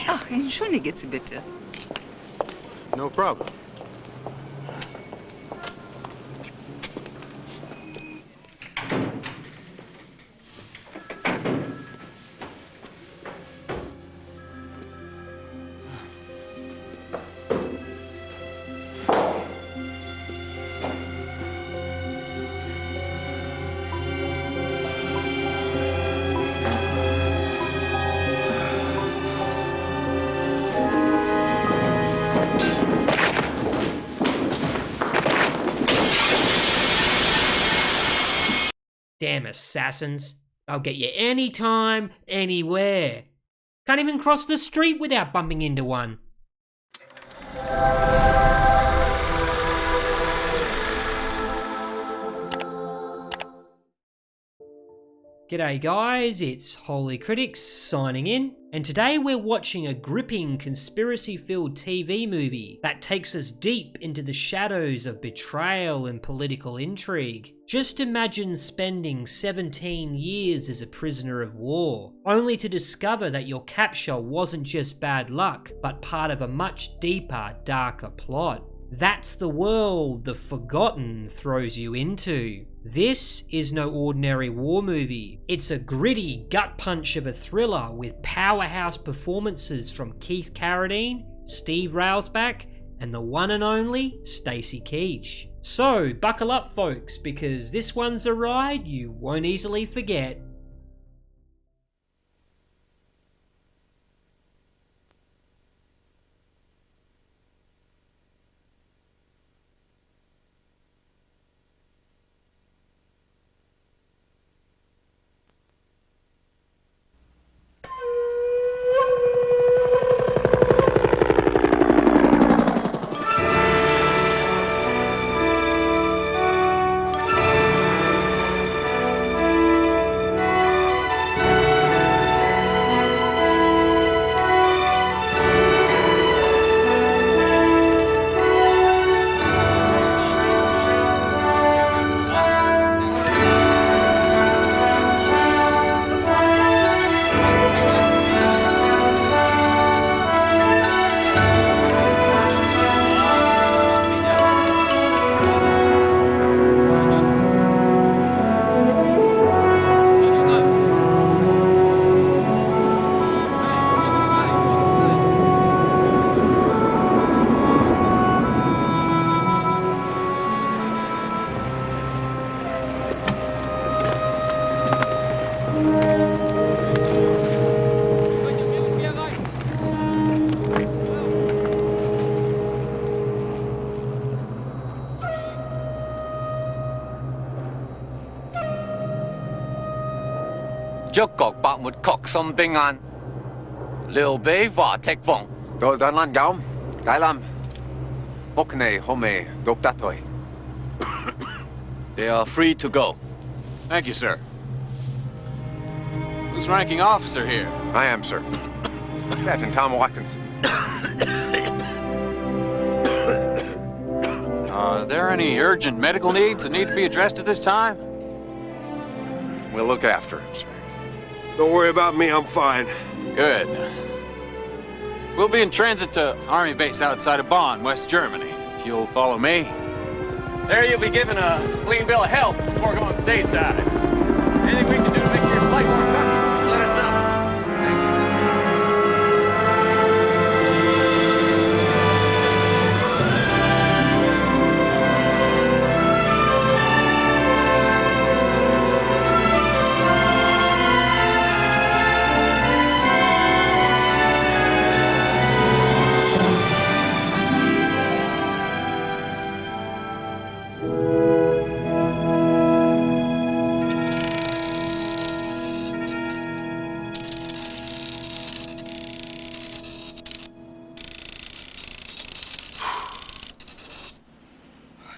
Ach, entschuldige Sie bitte. No problem. Damn assassins. I'll get you anytime, anywhere. Can't even cross the street without bumping into one. G'day guys, it's Holy Critics signing in, and today we're watching a gripping conspiracy-filled TV movie that takes us deep into the shadows of betrayal and political intrigue. Just imagine spending 17 years as a prisoner of war, only to discover that your capture wasn't just bad luck, but part of a much deeper, darker plot. That's the world The Forgotten throws you into. This is no ordinary war movie. It's a gritty gut punch of a thriller with powerhouse performances from Keith Carradine, Steve Railsback, and the one and only Stacy Keach. So buckle up folks, because this one's a ride you won't easily forget. Trước cột bạc một cọc xâm bình an. Liều bế và thạch vọng. Tôi đang lan gạo. Đại lâm. Ốc này hôm nay độc đắt thôi. They are free to go. Thank you, sir. Who's ranking officer here? I am, sir. Captain Tom Watkins. Are there any urgent medical needs that need to be addressed at this time? We'll look after him, sir. Don't worry about me, I'm fine. Good. We'll be in transit to Army base outside of Bonn, West Germany. If you'll follow me. There you'll be given a clean bill of health before going stateside. Anything we can do to make your flight more comfortable, let us know. Thank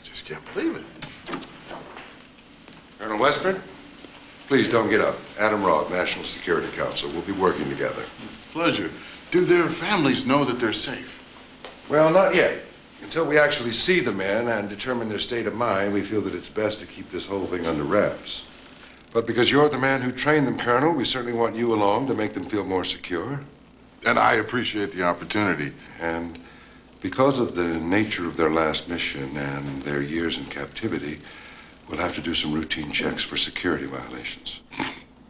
you, sir. Can't believe it. Colonel Westford, please don't get up. Adam Roth, National Security Council. We'll be working together. It's a pleasure. Do their families know that they're safe? Well, not yet. Until we actually see the men and determine their state of mind, we feel that it's best to keep this whole thing under wraps. But because you're the man who trained them, Colonel, we certainly want you along to make them feel more secure. And I appreciate the opportunity. And because of the nature of their last mission and their years in captivity, we'll have to do some routine checks for security violations.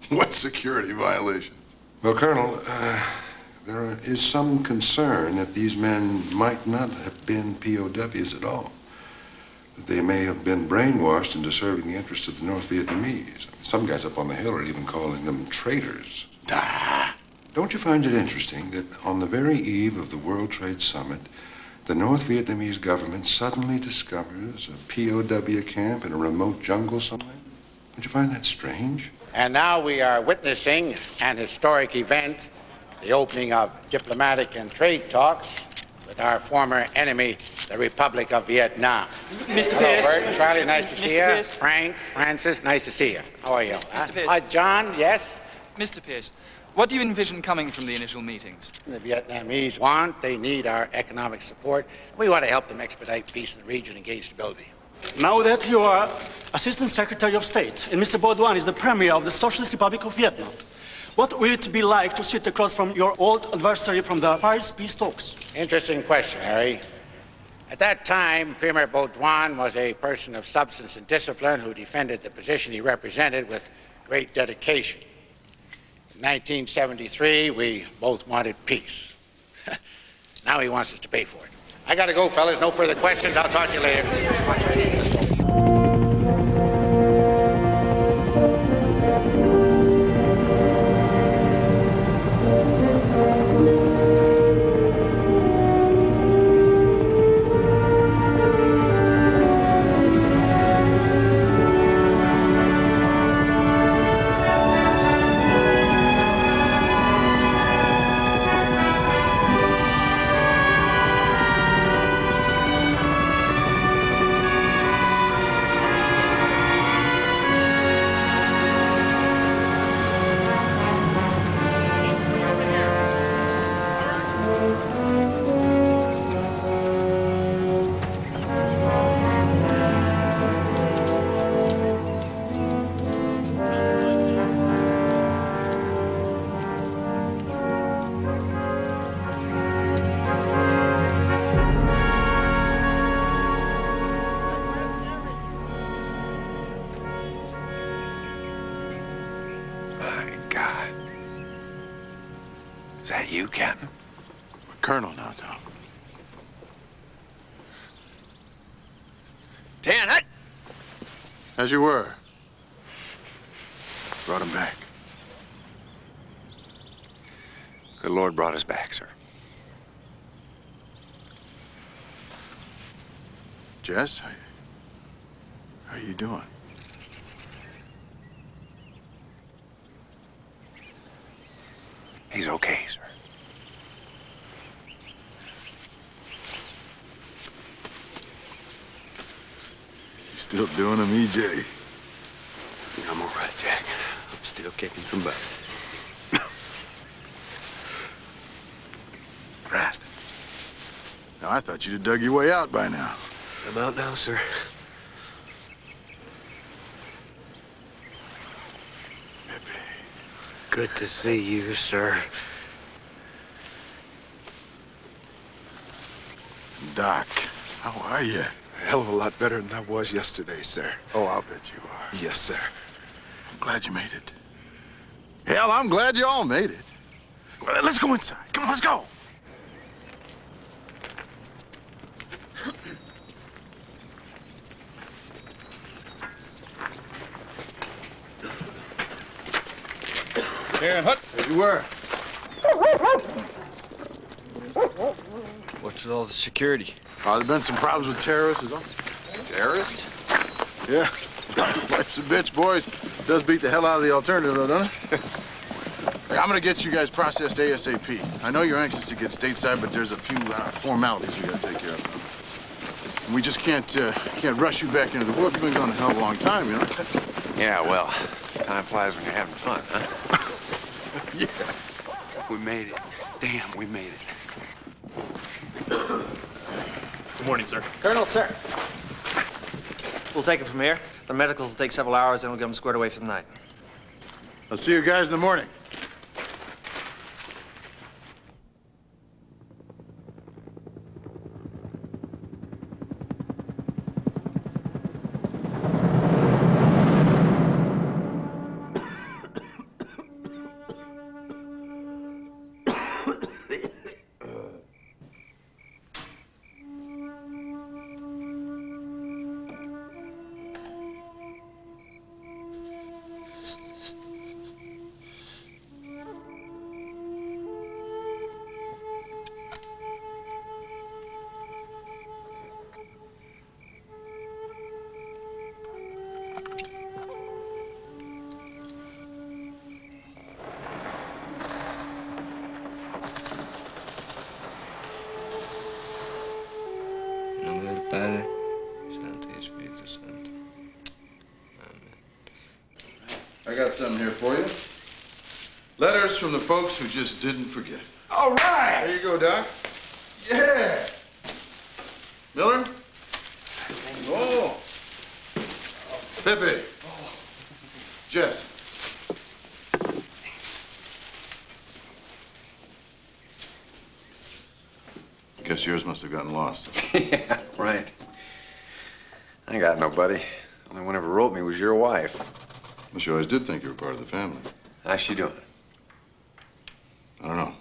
What security violations? Well, Colonel, there is some concern that these men might not have been POWs at all. That they may have been brainwashed into serving the interests of the North Vietnamese. Some guys up on the hill are even calling them traitors. Don't you find it interesting that on the very eve of the World Trade Summit, the North Vietnamese government suddenly discovers a POW camp in a remote jungle somewhere? Don't you find that strange? And now we are witnessing an historic event, the opening of diplomatic and trade talks with our former enemy, the Republic of Vietnam. Mr. Hello, Pierce. Bert. Charlie, nice to see you. Pierce. Frank, Francis, nice to see you. How are you? Mr. Pierce. John, yes? Mr. Pierce, what do you envision coming from the initial meetings? The Vietnamese they need our economic support. We want to help them expedite peace in the region and gain stability. Now that you are Assistant Secretary of State and Mr. Baudouin is the Premier of the Socialist Republic of Vietnam, what will it be like to sit across from your old adversary from the Paris peace talks? Interesting question, Harry. At that time, Premier Baudouin was a person of substance and discipline who defended the position he represented with great dedication. In 1973, we both wanted peace. Now he wants us to pay for it. I gotta go, fellas. No further questions. I'll talk to you later. Is that you, Captain? Colonel now, Tom. Dan, hut! As you were. Brought him back. Good Lord brought us back, sir. Jess, how you doing? He's okay, sir. You still doing him, EJ? I'm all right, Jack. I'm still kicking some butt. Right. Now, I thought you'd have dug your way out by now. I'm out now, sir. Pepe. Good to see you, sir. Doc, how are you? A hell of a lot better than I was yesterday, sir. Oh, I'll bet you are. Yes, sir. I'm glad you made it. Hell, I'm glad you all made it. Well, let's go inside. Come on, let's go. Karen Hut. There you were. What's with all the security? There's been some problems with terrorists, is all. Terrorists? Yeah. Life's a bitch, boys. Does beat the hell out of the alternative, though, doesn't it? Hey, I'm gonna get you guys processed ASAP. I know you're anxious to get stateside, but there's a few formalities we gotta take care of. And we just can't rush you back into the world. You've been gone a hell of a long time, you know? Yeah, well, time flies when you're having fun, huh? Yeah. We made it. Damn, we made it. Good morning, sir. Colonel, sir. We'll take it from here. The medicals will take several hours, and we'll get them squared away for the night. I'll see you guys in the morning. got something here for you. Letters from the folks who just didn't forget. All right. There you go, Doc. Yeah. Miller? Oh. Pepe. Jess. Guess yours must have gotten lost. Yeah, right. I ain't got nobody. Only one ever wrote me was your wife. Well, she always did think you were part of the family. How's she doing? I don't know.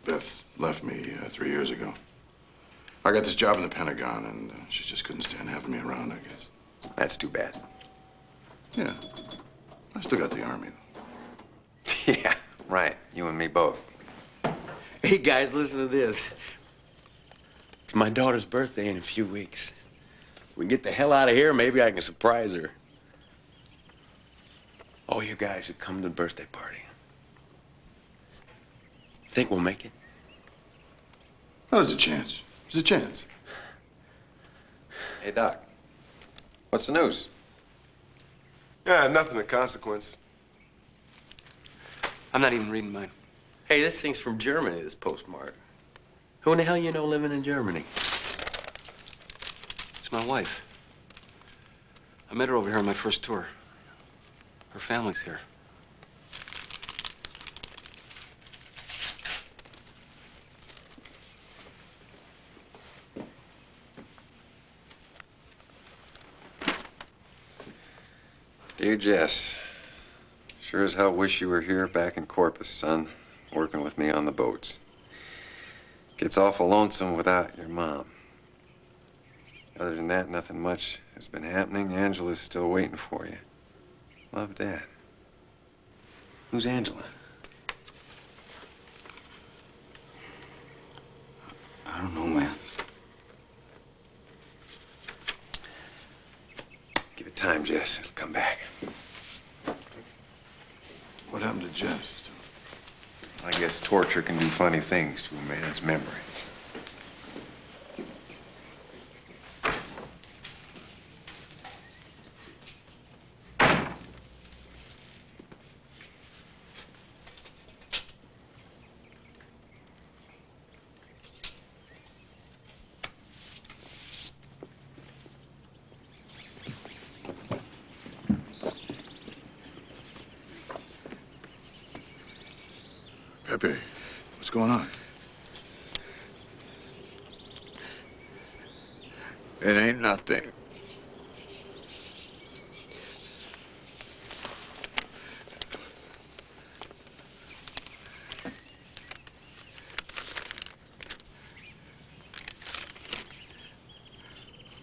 Beth left me 3 years ago. I got this job in the Pentagon, and she just couldn't stand having me around, I guess. That's too bad. Yeah. I still got the Army, though. Yeah, right. You and me both. Hey, guys, listen to this. It's my daughter's birthday in a few weeks. We can get the hell out of here, maybe I can surprise her. All you guys should come to the birthday party. Think we'll make it? Well, there's a chance. There's a chance. Hey, Doc. What's the news? Yeah, nothing of consequence. I'm not even reading mine. Hey, this thing's from Germany, this postmark. Who in the hell you know living in Germany? It's my wife. I met her over here on my first tour. Her family's here. Dear Jess, sure as hell wish you were here back in Corpus, son, working with me on the boats. Gets awful lonesome without your mom. Other than that, nothing much has been happening. Angela's still waiting for you. Love, Dad. Who's Angela? I don't know, man. Give it time, Jess. It'll come back. What happened to Jess? I guess torture can do funny things to a man's memory. Pepe, what's going on? It ain't nothing.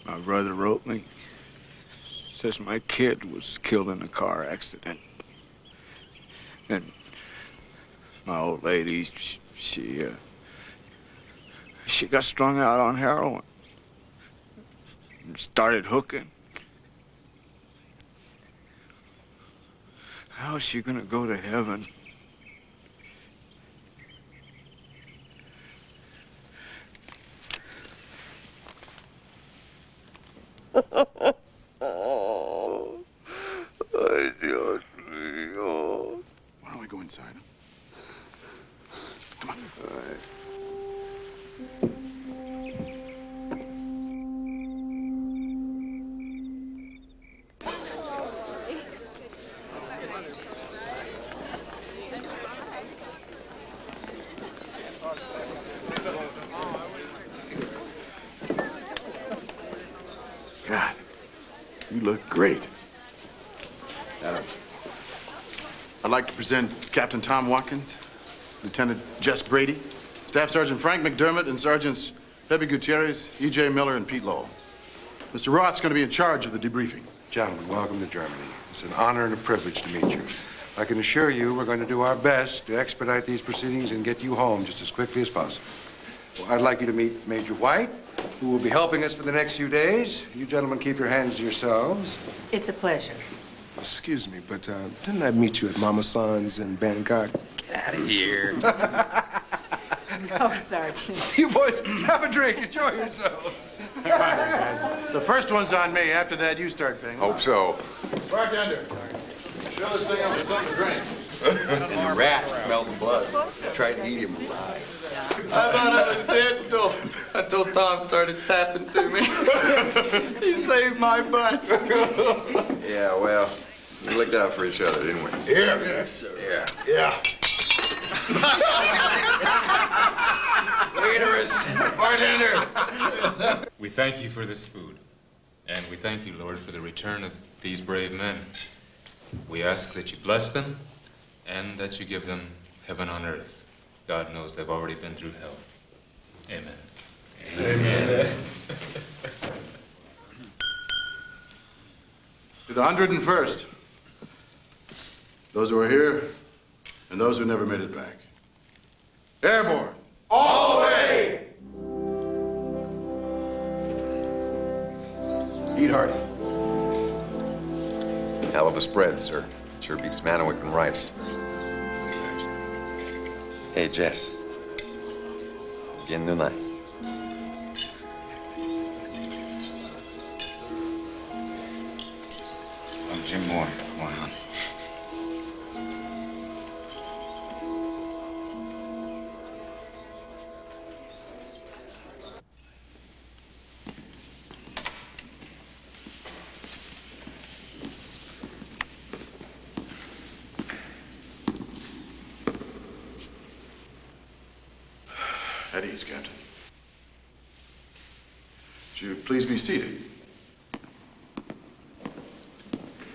My brother wrote me. Says my kid was killed in a car accident. And my old lady, she got strung out on heroin and started hooking. How is she gonna go to heaven? Ay, Dios mío. Why don't we go inside? Come on. All right. God, you look great. I'd like to present Captain Tom Watkins, Lieutenant Jess Brady, Staff Sergeant Frank McDermott, and Sergeants Pepe Gutierrez, E.J. Miller, and Pete Lowell. Mr. Roth's going to be in charge of the debriefing. Gentlemen, welcome to Germany. It's an honor and a privilege to meet you. I can assure you we're going to do our best to expedite these proceedings and get you home just as quickly as possible. Well, I'd like you to meet Major White, who will be helping us for the next few days. You gentlemen keep your hands to yourselves. It's a pleasure. Excuse me, but didn't I meet you at Mama San's in Bangkok? Get out of here. No, Sergeant. You boys, have a drink. Enjoy yourselves. All right, guys. The first one's on me. After that, you start paying. Hope so. Bartender. Fill this thing up with something to drink. And the rats smelled the blood. Tried to eat him alive. I thought I was dead until Tom started tapping to me. He saved my butt. Yeah, well, we looked out for each other, didn't we? Yeah. Yes, sir. Yeah. Waiters. Bartender. We thank you for this food, and we thank you, Lord, for the return of these brave men. We ask that you bless them and that you give them heaven on earth. God knows they've already been through hell. Amen. Amen. To the 101st, those who are here and those who never made it back. Airborne. All the way! Eat hearty. Hell of a spread, sir. Sure beats Manawick and rice. Hey, Jess. Again tonight. I'm Jim Moore. Come on. At ease, Captain. Would you please be seated?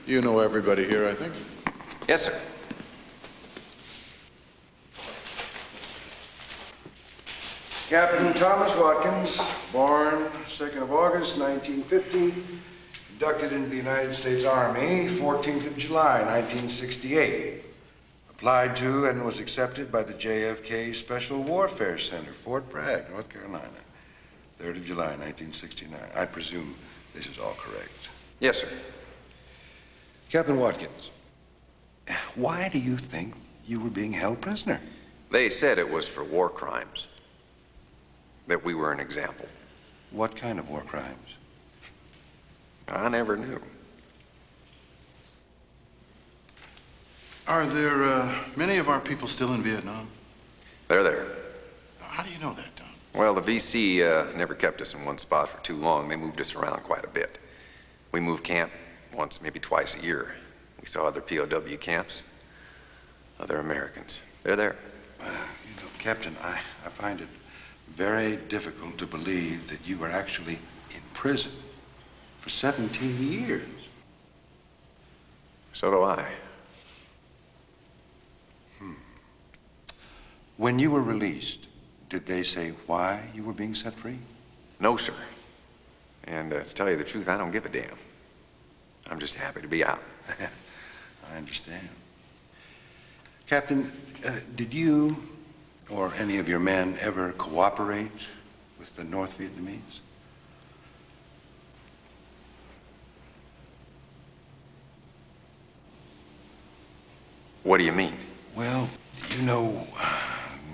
You know everybody here, I think? Yes, sir. Captain Thomas Watkins, born 2nd of August, 1950, inducted into the United States Army 14th of July, 1968. Applied to and was accepted by the JFK Special Warfare Center, Fort Bragg, North Carolina, 3rd of July, 1969. I presume this is all correct. Yes, sir. Captain Watkins, why do you think you were being held prisoner? They said it was for war crimes. That we were an example. What kind of war crimes? I never knew. Are there many of our people still in Vietnam? They're there. How do you know that, Tom? Well, the VC never kept us in one spot for too long. They moved us around quite a bit. We moved camp once, maybe twice a year. We saw other POW camps, other Americans. They're there. Captain, I find it very difficult to believe that you were actually in prison for 17 years. So do I. When you were released, did they say why you were being set free? No, sir. And to tell you the truth, I don't give a damn. I'm just happy to be out. I understand. Captain, did you or any of your men ever cooperate with the North Vietnamese? What do you mean? Well, you know,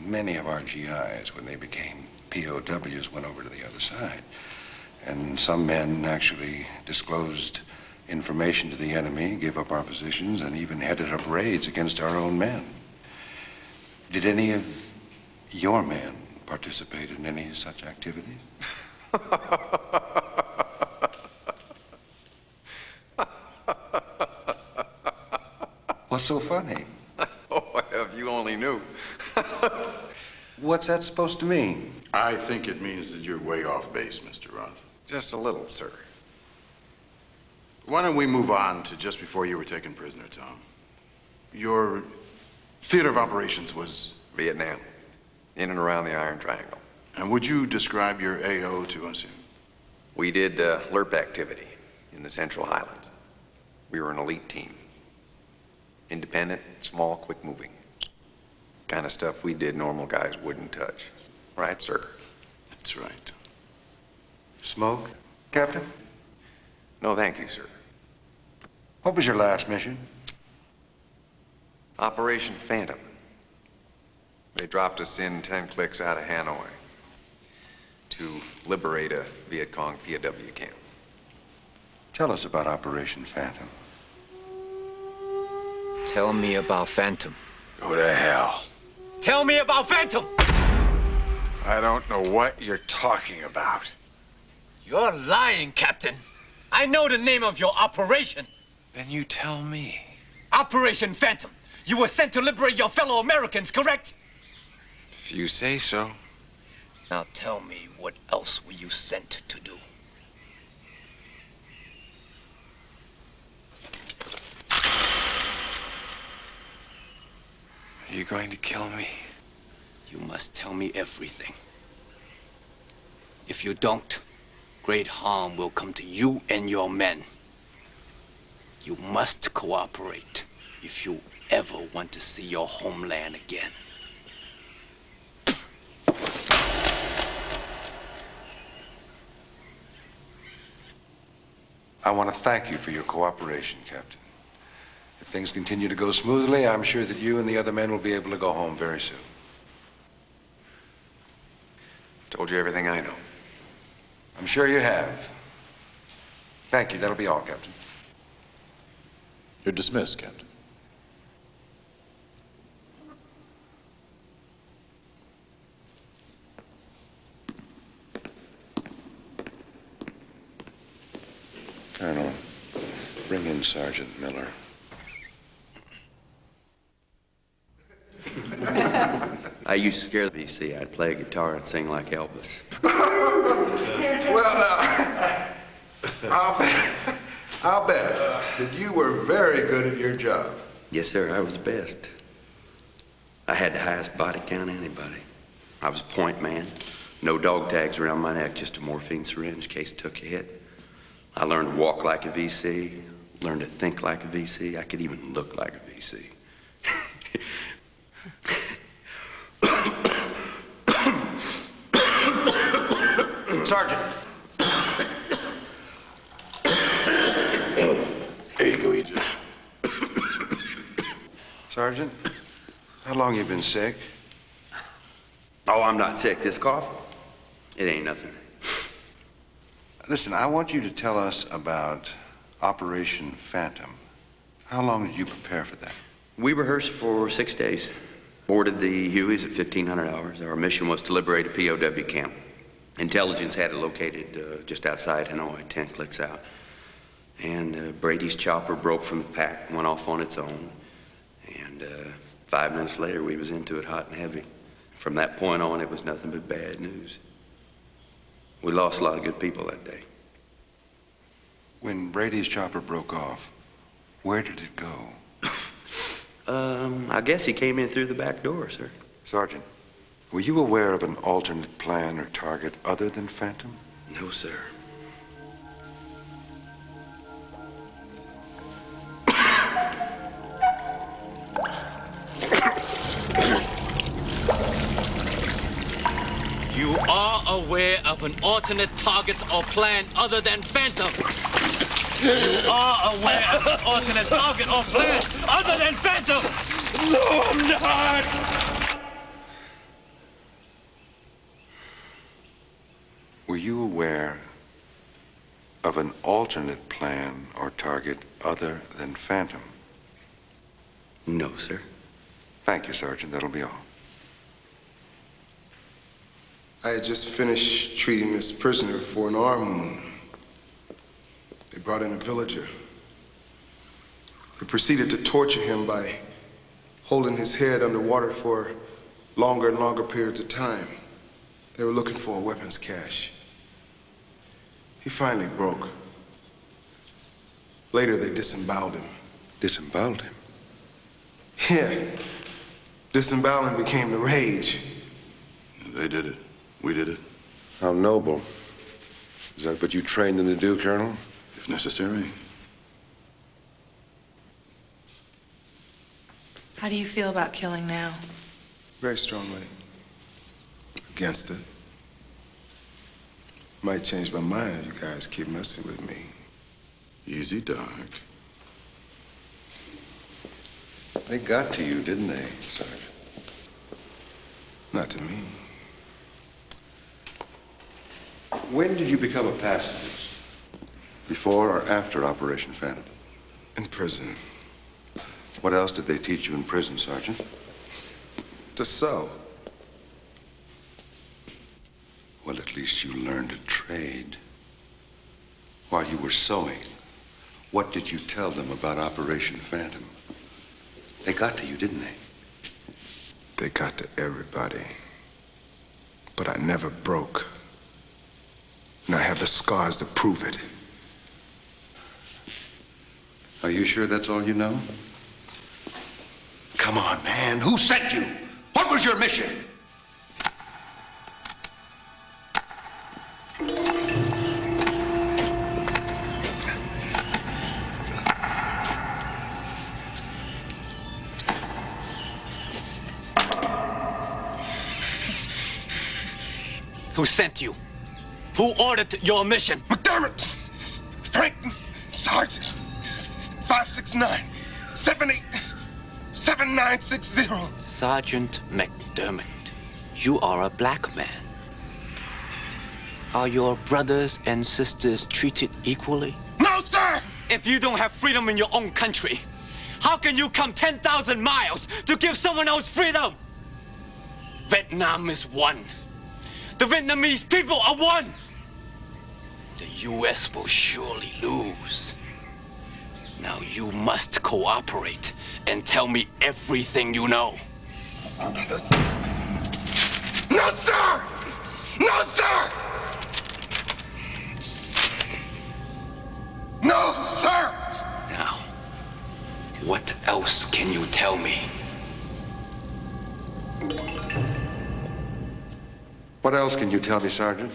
many of our GIs, when they became POWs, went over to the other side. And some men actually disclosed information to the enemy, gave up our positions, and even headed up raids against our own men. Did any of your men participate in any such activities? What's so funny? Oh, if you only knew. What's that supposed to mean? I think it means that you're way off base, Mr. Roth. Just a little, sir. Why don't we move on to just before you were taken prisoner, Tom? Your theater of operations was? Vietnam, in and around the Iron Triangle. And would you describe your AO to us here? We did LERP activity in the Central Highlands. We were an elite team. Independent, small, quick moving. Kind of stuff we did normal guys wouldn't touch. Right, sir? That's right. Smoke, Captain? No, thank you, sir. What was your last mission? Operation Phantom. They dropped us in 10 clicks out of Hanoi to liberate a Viet Cong POW camp. Tell us about Operation Phantom. Tell me about Phantom. Go to hell. Tell me about Phantom! I don't know what you're talking about. You're lying, Captain. I know the name of your operation. Then you tell me. Operation Phantom. You were sent to liberate your fellow Americans, correct? If you say so. Now tell me, what else were you sent to do? Are you going to kill me? You must tell me everything. If you don't, great harm will come to you and your men. You must cooperate if you ever want to see your homeland again. I want to thank you for your cooperation, Captain. If things continue to go smoothly, I'm sure that you and the other men will be able to go home very soon. Told you everything I know. I'm sure you have. Thank you. That'll be all, Captain. You're dismissed, Captain. Colonel, bring in Sergeant Miller. I used to scare the VC. I'd play a guitar and sing like Elvis. Well, I'll bet that you were very good at your job. Yes, sir, I was the best. I had the highest body count of anybody. I was a point man. No dog tags around my neck, just a morphine syringe in case it took a hit. I learned to walk like a VC, learned to think like a VC. I could even look like a VC. Sergeant. There you go, Egypt. Sergeant, how long you been sick? Oh, I'm not sick. This cough, it ain't nothing. Listen, I want you to tell us about Operation Phantom. How long did you prepare for that? We rehearsed for 6 days. Boarded the Hueys at 1500 hours. Our mission was to liberate a POW camp. Intelligence had it located just outside Hanoi, 10 clicks out. And Brady's chopper broke from the pack, went off on its own. And 5 minutes later, we was into it hot and heavy. From that point on, it was nothing but bad news. We lost a lot of good people that day. When Brady's chopper broke off, where did it go? I guess he came in through the back door, sir. Sergeant, were you aware of an alternate plan or target other than Phantom? No, sir. You are aware of an alternate target or plan other than Phantom. You are aware of an alternate target or plan other than Phantom. No, I'm not. Were you aware of an alternate plan or target other than Phantom? No, sir. Thank you, Sergeant. That'll be all. I had just finished treating this prisoner for an arm wound. They brought in a villager. They proceeded to torture him by holding his head underwater for longer and longer periods of time. They were looking for a weapons cache. He finally broke. Later, they disemboweled him. Disemboweled him? Yeah. Disemboweling became the rage. They did it. We did it. How noble. Is that what you trained them to do, Colonel? If necessary. How do you feel about killing now? Very strongly against it. Might change my mind if you guys keep messing with me. Easy, Doc. They got to you, didn't they, Sergeant? Not to me. When did you become a pacifist? Before or after Operation Phantom? In prison. What else did they teach you in prison, Sergeant? To sew. Well, at least you learned a trade. While you were sewing, what did you tell them about Operation Phantom? They got to you, didn't they? They got to everybody. But I never broke. And I have the scars to prove it. Are you sure that's all you know? Come on, man. Who sent you? What was your mission? Who sent you? Who ordered your mission? McDermott! Frank! Sergeant! 569-78-7960. Sergeant McDermott, you are a black man. Are your brothers and sisters treated equally? No, sir! If you don't have freedom in your own country, how can you come 10,000 miles to give someone else freedom? Vietnam is one. The Vietnamese people are one. The U.S. will surely lose. Now you must cooperate and tell me everything you know. No, sir! No, sir! No, sir! Now, what else can you tell me? What else can you tell me, Sergeant?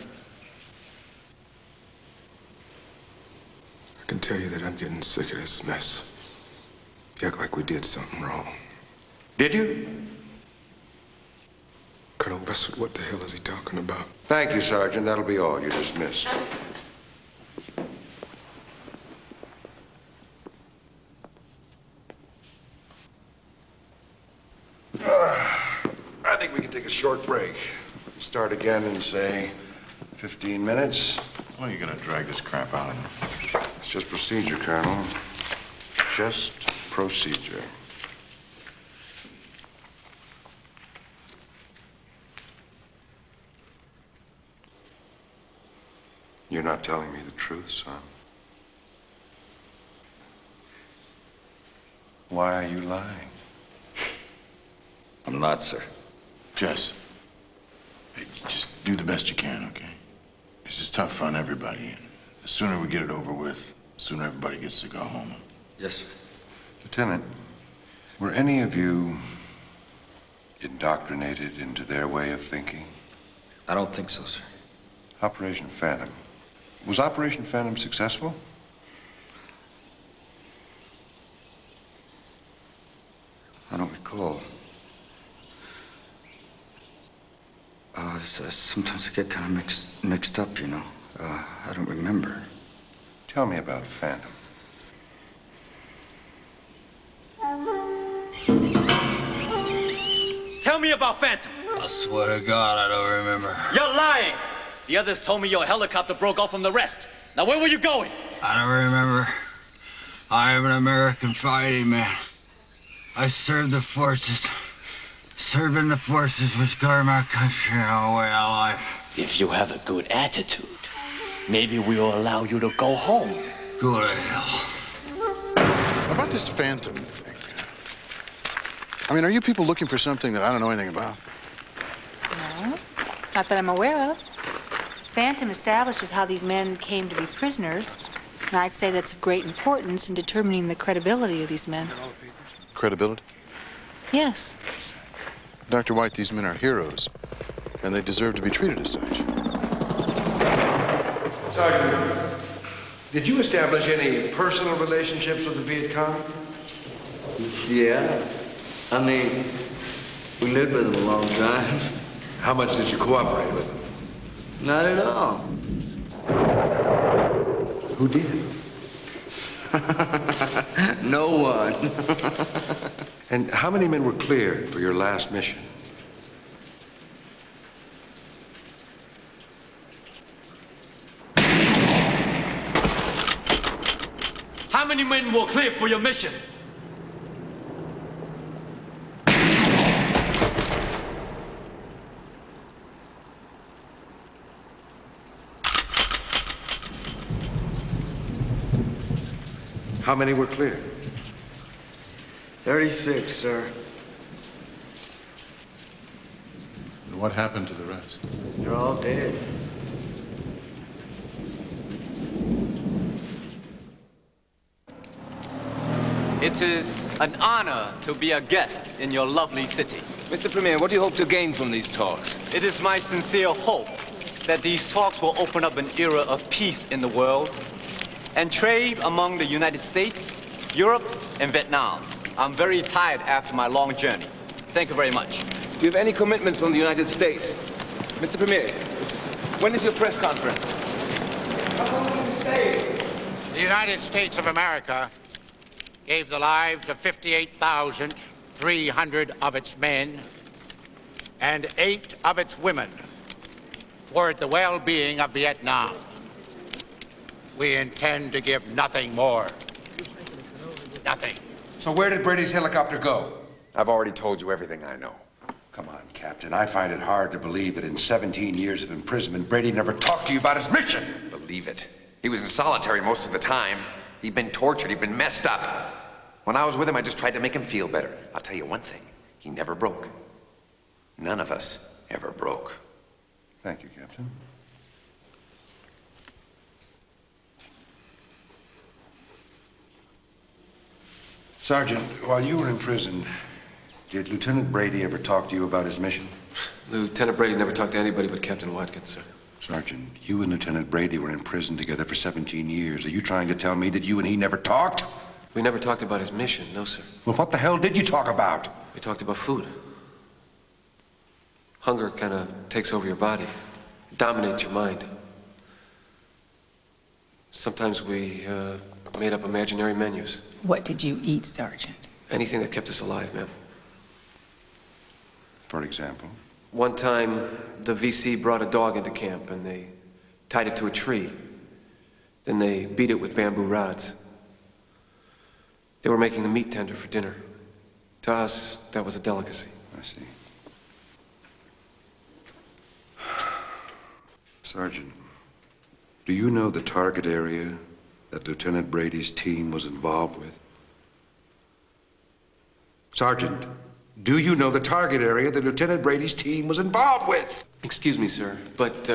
I can tell you that I'm getting sick of this mess. You act like we did something wrong. Did you? Colonel Westwood, what the hell is he talking about? Thank you, Sergeant. That'll be all. You're dismissed. I think we can take a short break. Start again in, say, 15 minutes. Why are you gonna drag this crap out? It's just procedure, Colonel. Just procedure. You're not telling me the truth, son. Why are you lying? I'm not, sir. Jess, hey, just do the best you can, okay? This is tough on everybody. The sooner we get it over with, the sooner everybody gets to go home. Yes, sir. Lieutenant, were any of you indoctrinated into their way of thinking? I don't think so, sir. Operation Phantom. Was Operation Phantom successful? I don't recall. Sometimes I get kind of mixed up, you know. I don't remember. Tell me about Phantom. Tell me about Phantom. I swear to God, I don't remember. You're lying. The others told me your helicopter broke off from the rest. Now where were you going? I don't remember. I am an American fighting man. I served the forces. Serving the forces which guard my country and our way of life. If you have a good attitude, maybe we'll allow you to go home. Go to hell. How about this Phantom thing? I mean, are you people looking for something that I don't know anything about? No, not that I'm aware of. Phantom establishes how these men came to be prisoners, and I'd say that's of great importance in determining the credibility of these men. Credibility? Yes. Dr. White, these men are heroes, and they deserve to be treated as such. Sergeant, did you establish any personal relationships with the Viet Cong? Yeah. I mean, we lived with them a long time. How much did you cooperate with them? Not at all. Who did? No one. And how many men were cleared for your last mission? How many men were cleared for your mission? How many were cleared? 36, sir. And what happened to the rest? They're all dead. It is an honor to be a guest in your lovely city. Mr. Premier, what do you hope to gain from these talks? It is my sincere hope that these talks will open up an era of peace in the world and trade among the United States, Europe, and Vietnam. I'm very tired after my long journey. Thank you very much. Do you have any commitment from the United States? Mr. Premier, when is your press conference? How long will you stay? The United States of America gave the lives of 58,300 of its men and 8 of its women toward the well-being of Vietnam. We intend to give nothing more. Nothing. So where did Brady's helicopter go? I've already told you everything I know. Come on, Captain. I find it hard to believe that in 17 years of imprisonment, Brady never talked to you about his mission. Believe it. He was in solitary most of the time. He'd been tortured. He'd been messed up. When I was with him, I just tried to make him feel better. I'll tell you one thing. He never broke. None of us ever broke. Thank you, Captain. Sergeant, while you were in prison, did Lieutenant Brady ever talk to you about his mission? Lieutenant Brady never talked to anybody but Captain Watkins, sir. Sergeant, you and Lieutenant Brady were in prison together for 17 years. Are you trying to tell me that you and he never talked? We never talked about his mission, no, sir. Well, what the hell did you talk about? We talked about food. Hunger kind of takes over your body, dominates your mind. Sometimes we made up imaginary menus. What did you eat, Sergeant? Anything that kept us alive, ma'am. For example? One time, the VC brought a dog into camp and they tied it to a tree. Then they beat it with bamboo rods. They were making the meat tender for dinner. To us, that was a delicacy. I see. Sergeant, do you know the target area that Lieutenant Brady's team was involved with? Sergeant, do you know the target area that Lieutenant Brady's team was involved with? Excuse me, sir, but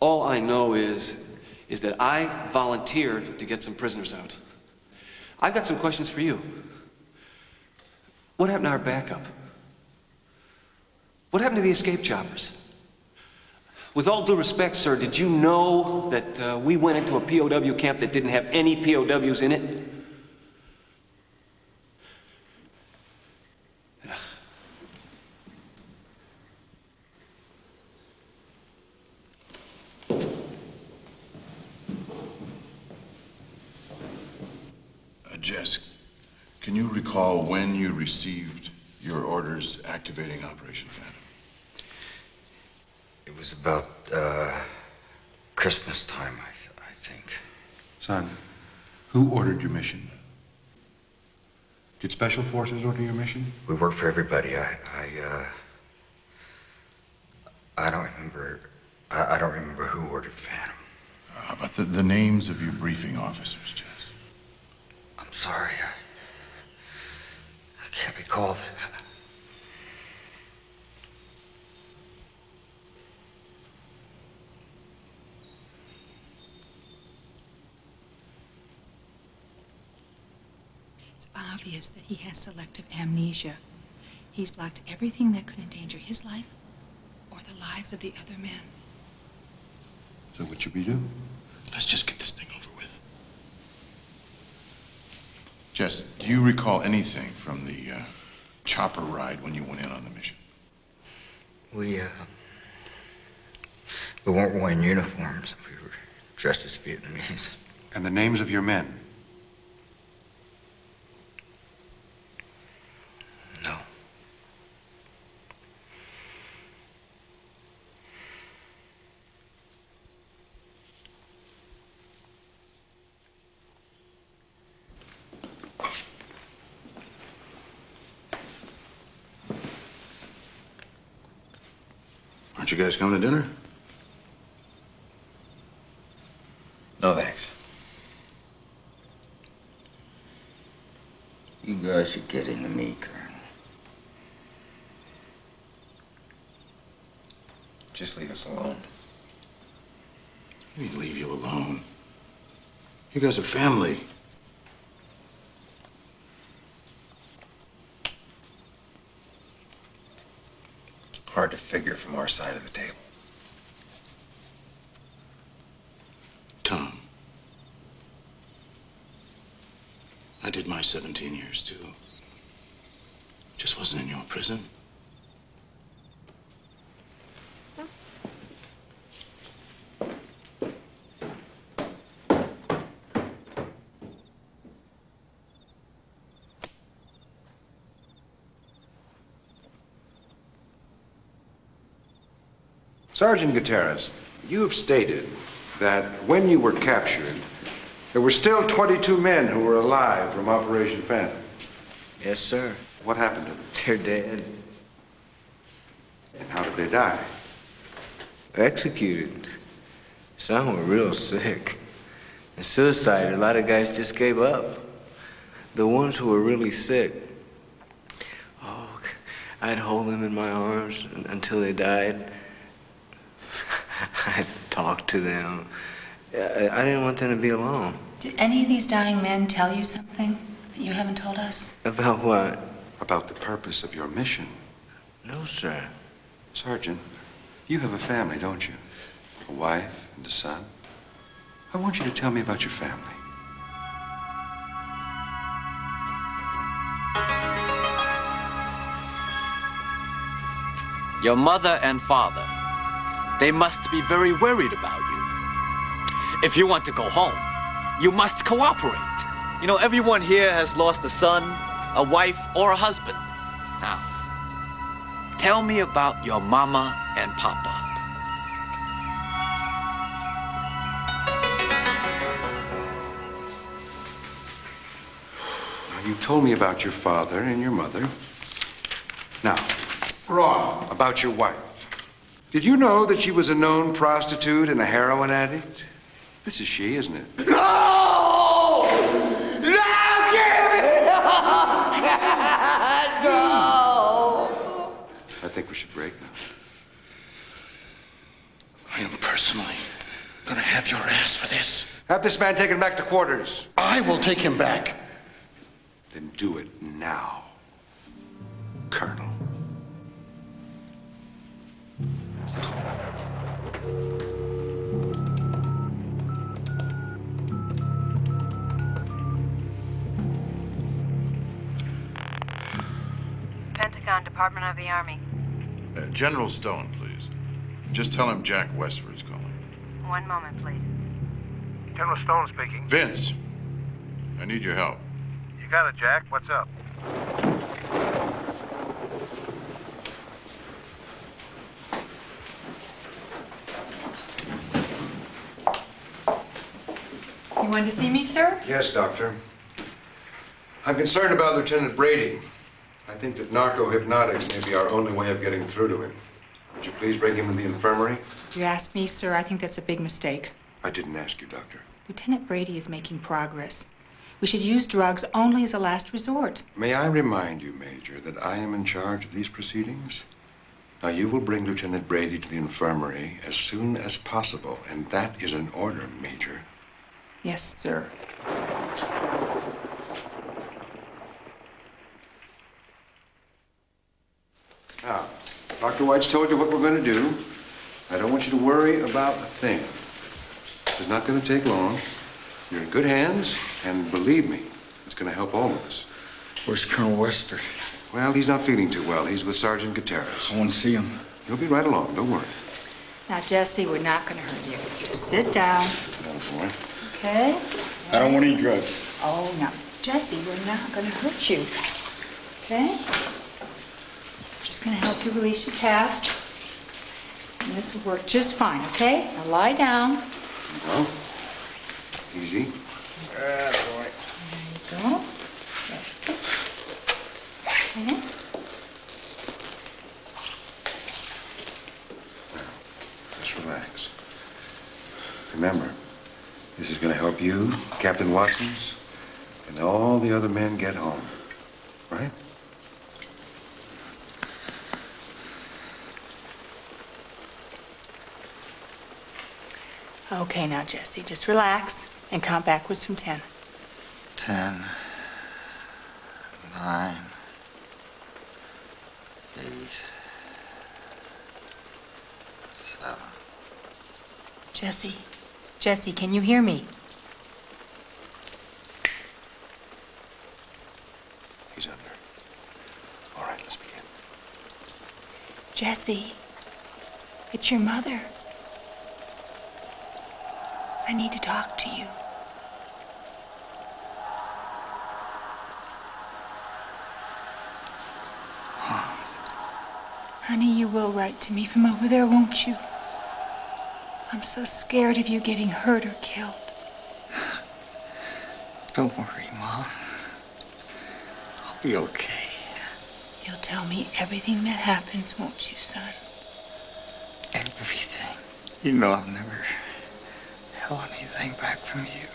all I know is that I volunteered to get some prisoners out. I've got some questions for you. What happened to our backup? What happened to the escape choppers? With all due respect, sir, did you know that we went into a POW camp that didn't have any POWs in it? Jess, can you recall when you received your orders activating Operation Phantom? It was about Christmas time, I think. Son, who ordered your mission? Did Special Forces order your mission? We worked for everybody. I don't remember. I don't remember who ordered Phantom. How about the names of your briefing officers, Jess? I'm sorry. I can't recall. It's obvious that he has selective amnesia. He's blocked everything that could endanger his life or the lives of the other men. So what should we do? Let's just get this thing over with. Jess, do you recall anything from the chopper ride when you went in on the mission? We weren't wearing uniforms. We were dressed as Vietnamese. And the names of your men? No. Aren't you guys coming to dinner? No, thanks. You guys are getting to me, Colonel. Just leave us alone. We leave you alone. You guys are family. Hard to figure from our side of the table. Tom. I did my 17 years too. Just wasn't in your prison. Sergeant Gutierrez, you have stated that when you were captured, there were still 22 men who were alive from Operation Phantom. Yes, sir. What happened to them? They're dead. And how did they die? Executed. Some were real sick. And suicide, a lot of guys just gave up. The ones who were really sick, oh, I'd hold them in my arms until they died. I'd talk to them. I didn't want them to be alone. Did any of these dying men tell you something that you haven't told us? About what? About the purpose of your mission. No, sir. Sergeant, you have a family, don't you? A wife and a son. I want you to tell me about your family. Your mother and father, they must be very worried about you. If you want to go home, you must cooperate. You know, everyone here has lost a son, a wife, or a husband. Now, tell me about your mama and papa. Now, you've told me about your father and your mother. Now, Roth. About your wife. Did you know that she was a known prostitute and a heroin addict? This is she, isn't it? No! No! Give it up! God, no! I think we should break now. I am personally gonna have your ass for this. Have this man taken back to quarters. I will take him back. Then do it now, Colonel. Pentagon, Department of the Army. General Stone, please. Just tell him Jack Westford's calling. One moment, please. General Stone speaking. Vince, I need your help. You got it, Jack. What's up? You wanted to see me, sir? Yes, Doctor. I'm concerned about Lieutenant Brady. I think that narco-hypnotics may be our only way of getting through to him. Would you please bring him to the infirmary? You asked me, sir. I think that's a big mistake. I didn't ask you, Doctor. Lieutenant Brady is making progress. We should use drugs only as a last resort. May I remind you, Major, that I am in charge of these proceedings? Now, you will bring Lieutenant Brady to the infirmary as soon as possible, and that is an order, Major. Yes, sir. Now, Dr. White's told you what we're going to do. I don't want you to worry about a thing. This is not going to take long. You're in good hands, and believe me, it's going to help all of us. Where's Colonel Westford? Well, he's not feeling too well. He's with Sergeant Gutierrez. I want to see him. He'll be right along. Don't worry. Now, Jesse, we're not going to hurt you. Just sit down. Oh, boy. Okay? I don't want any drugs. Oh, no. Jesse, we're not going to hurt you. Okay? Just going to help you release your past. And this will work just fine, okay? Now lie down. Go. Easy. That's all right. There you go. Okay. Just relax. Remember, this is going to help you, Captain Watson's, and all the other men get home. right? Okay, now, Jesse, just relax and count backwards from 10. 10, 9, 8, 7. Jesse, can you hear me? He's under. All right, let's begin. Jesse, it's your mother. I need to talk to you. Honey, you will write to me from over there, won't you? I'm so scared of you getting hurt or killed. Don't worry, Mom. I'll be okay. You'll tell me everything that happens, won't you, son? Everything. You know I've never held anything back from you.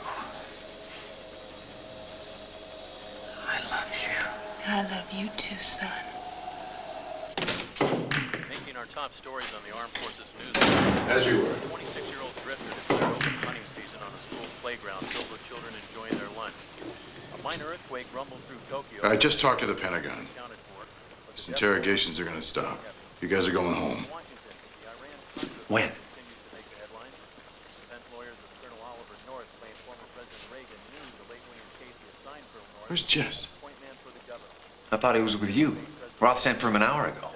I love you. I love you too, son. Making our top stories on the Armed Forces News. As you were. A 26-year-old drifter declared open hunting season on a school playground filled with children enjoying their lunch. A minor earthquake rumbled through Tokyo. I just talked to the Pentagon. These interrogations are going to stop. You guys are going home. When? Where's Jess? I thought he was with you. Roth sent for him an hour ago.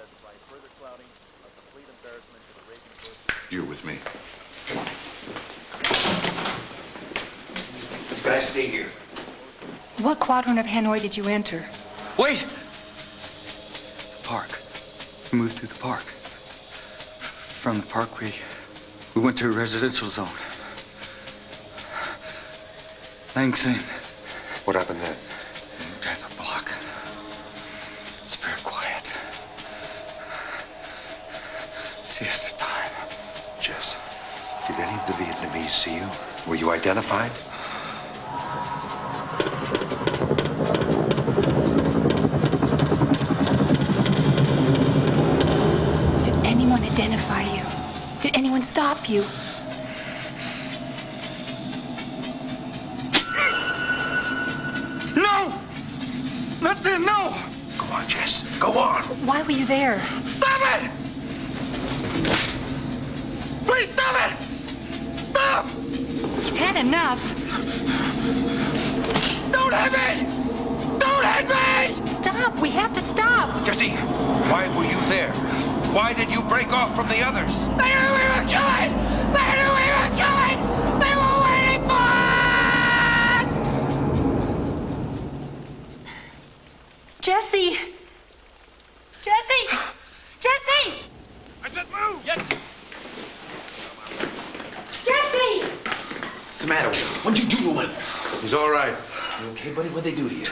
You're with me. You guys stay here. What quadrant of Hanoi did you enter? Wait! Park. We moved through the park. From the park, we went to a residential zone. Lang Sing. What happened then? Half a block. It's very quiet. Siesta time. Jess, did any of the Vietnamese see you? Were you identified? Did anyone identify you? Did anyone stop you? No! Not then, no! Go on, Jess. Go on. Why were you there? Stop it! Please stop it! Stop! He's had enough. Don't hit me! Don't hit me! Stop! We have to stop! Jesse, why were you there? Why did you break off from the others? They knew we were coming! They knew we were coming! They were waiting for us! Jesse! Jesse! Jesse! I said move! Yes! Jesse! What's the matter with him? What'd you do to him? He's all right. You okay, buddy? What'd they do to you?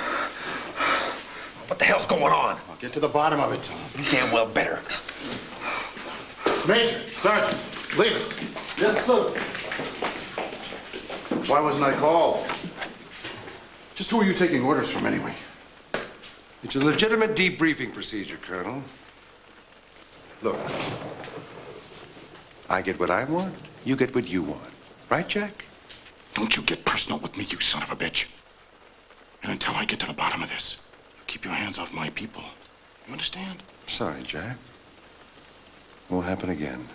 What the hell's going on? I'll get to the bottom of it, Tom. You damn well better. Major, Sergeant, leave us. Yes, sir. Why wasn't I called? Just who are you taking orders from anyway? It's a legitimate debriefing procedure, Colonel. Look, I get what I want, you get what you want. Right, Jack? Don't you get personal with me, you son of a bitch. And until I get to the bottom of this, you keep your hands off my people. You understand? Sorry, Jack. Won't happen again.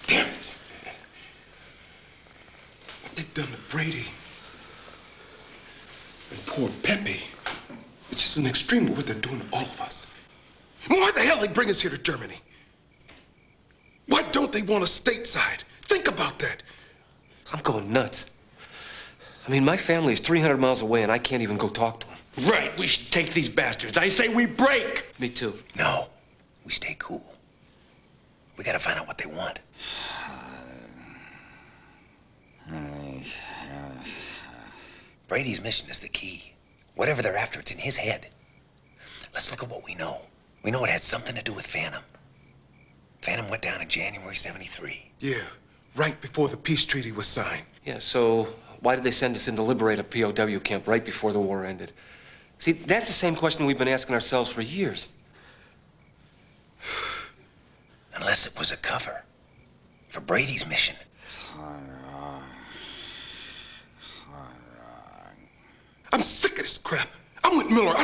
Damn it. What they've done to Brady and poor Pepe, it's just an extreme of what they're doing to all of us. Why the hell they bring us here to Germany? Why don't they want us stateside? Think about that. I'm going nuts. I mean, my family is 300 miles away and I can't even go talk to them. Right, we should take these bastards. I say we break. Me too. No, we stay cool. We gotta find out what they want. Brady's mission is the key. Whatever they're after, it's in his head. Let's look at what we know. We know it had something to do with Phantom. Phantom went down in January '73. Yeah, right before the peace treaty was signed. Yeah, so why did they send us in to liberate a POW camp right before the war ended? See, that's the same question we've been asking ourselves for years. Unless it was a cover for Brady's mission. I'm sick of this crap. I'm with Miller.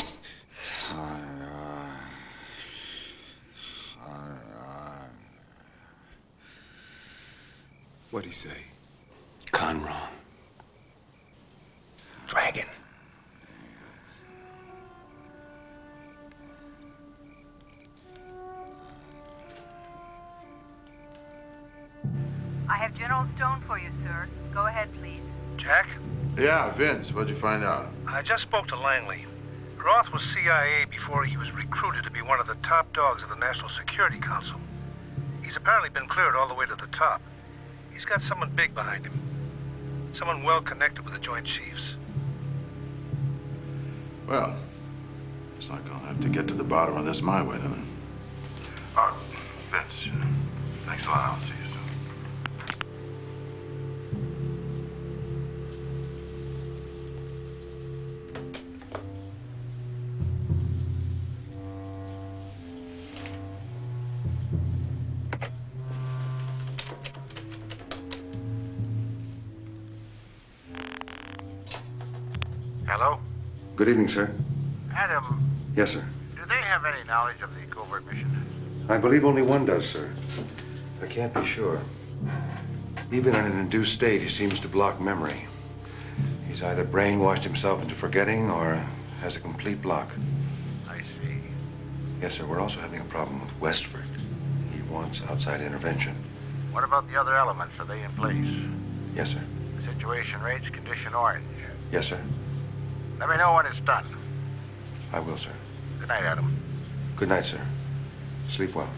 What'd he say? Conron. Dragon. I have General Stone for you, sir. Go ahead, please. Jack? Yeah, Vince, what'd you find out? I just spoke to Langley. Roth was CIA before he was recruited to be one of the top dogs of the National Security Council. He's apparently been cleared all the way to the top. He's got someone big behind him. Someone well connected with the Joint Chiefs. Well, looks like I'll have to get to the bottom of this my way, then. Vince, thanks a lot. I'll see you soon. Hello? Good evening, sir. Adam, Yes, sir. do they have any knowledge of the covert mission? I believe only one does, sir. I can't be sure. Even in an induced state, he seems to block memory. He's either brainwashed himself into forgetting or has a complete block. I see. Yes, sir. We're also having a problem with Westford. He wants outside intervention. What about the other elements? Are they in place? Yes, sir. Situation rates, condition orange. Yes, sir. Let me know when it's done. I will, sir. Good night, Adam. Good night, sir. Sleep well.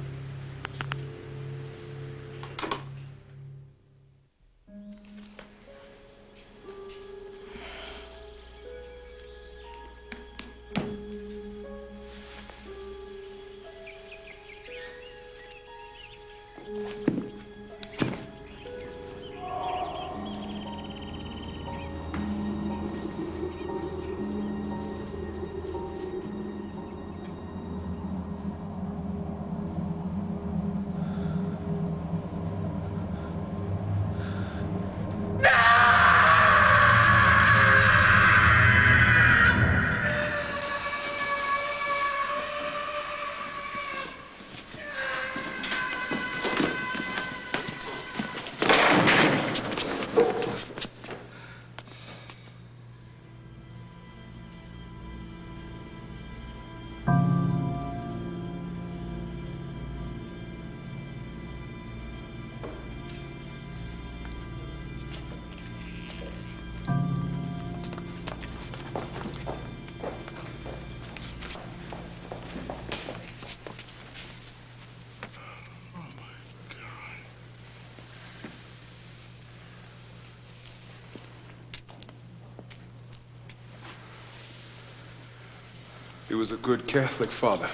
He was a good Catholic father.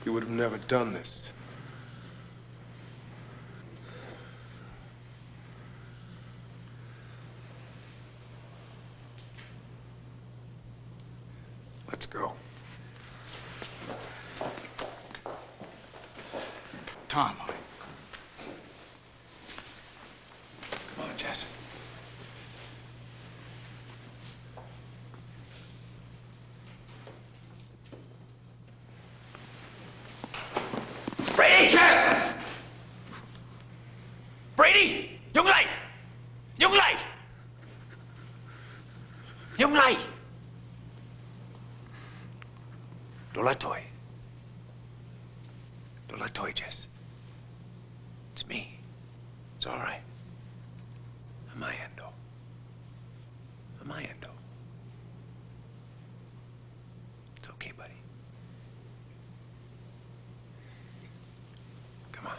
He would have never done this. Let's go. Tom. Come on, Jess. Brady! Jess! Brady! Young lady! Young lady! Young lady! Dolatoy. Dolatoy, Jess. It's me. It's all right. Amayendo. Amayendo. It's okay, buddy. Come on.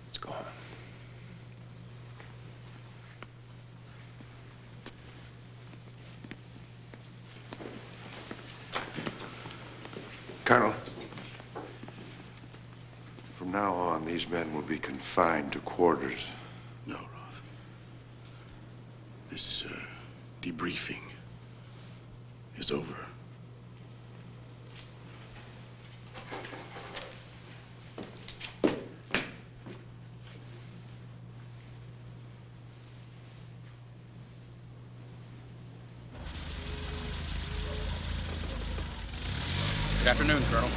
Let's go home. Colonel, From now on, these men will be confined to quarters. No, Roth. This debriefing is over. Good afternoon, Colonel.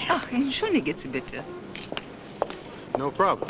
Ach, entschuldige Sie bitte. No problem.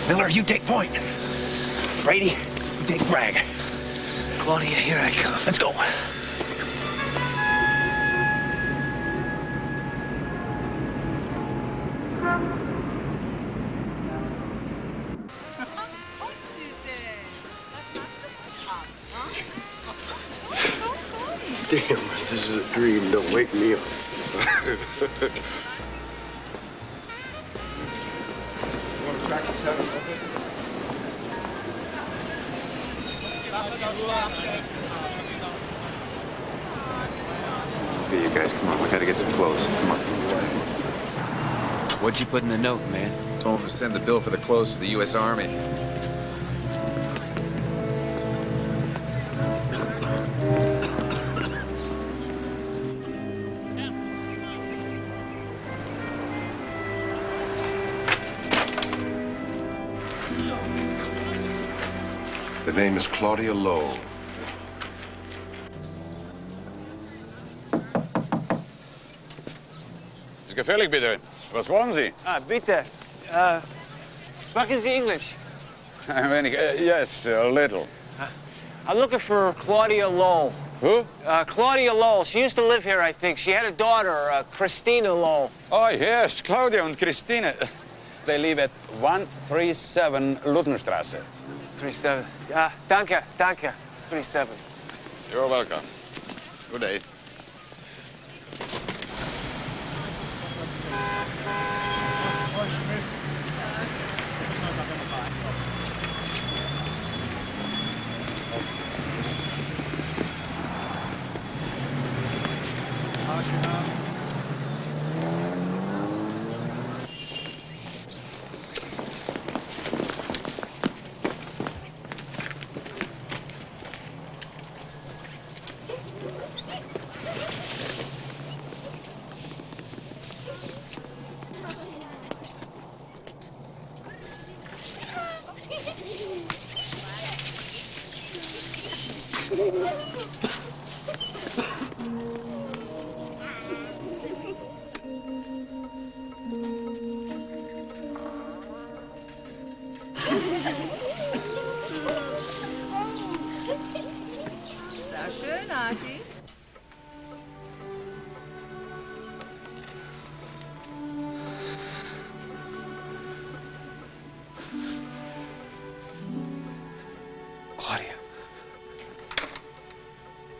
Miller, you take point. Brady, you take Bragg. Claudia, here I come. Let's go. Damn, if this is a dream, don't wake me up. Okay, you guys, come on. We gotta get some clothes. Come on. What'd you put in the note, man? Told him to send the bill for the clothes to the U.S. Army. The name is Claudia Lowe. Ist gefällig, bitte. Was wollen Sie? Bitte. Sprechen Sie English? Ein wenig, yes, a little. I'm looking for Claudia Lowe. Who? Claudia Lowe. She used to live here, I think. She had a daughter, Christina Lowe. Oh, yes, Claudia and Christine. They live at 137 Lutenstrasse. 37. Danke. 37. You're welcome. Good day. Sehr schön, Archie. Claudia.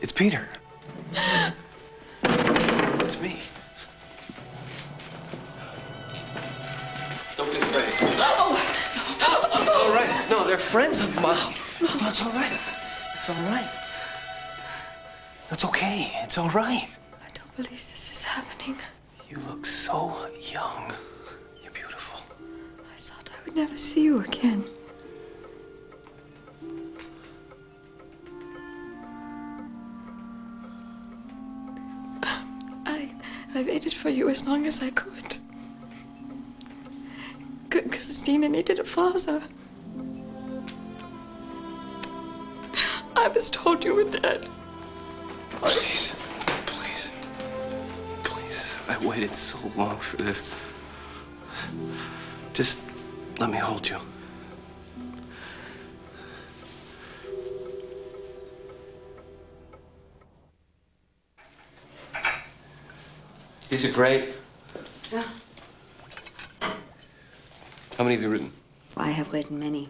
It's Peter. It's me. Don't be afraid. All right. No, they're friends of mine. No, it's all right. It's all right. It's okay. It's all right. I don't believe this is happening. You look so young. You're beautiful. I thought I would never see you again. I waited for you as long as I could. Christina needed a father. I was told you were dead. Please. I waited so long for this. Just let me hold you. These are great. Yeah. How many have you written? I have written many.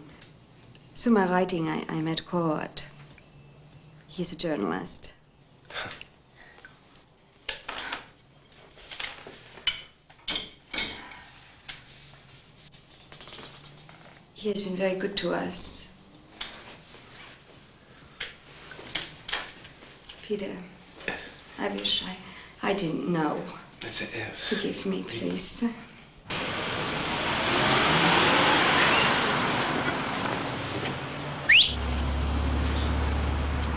Through my writing, I met Cord. He's a journalist. He has been very good to us. Peter, I wish I didn't know. It's an if. Forgive me, please.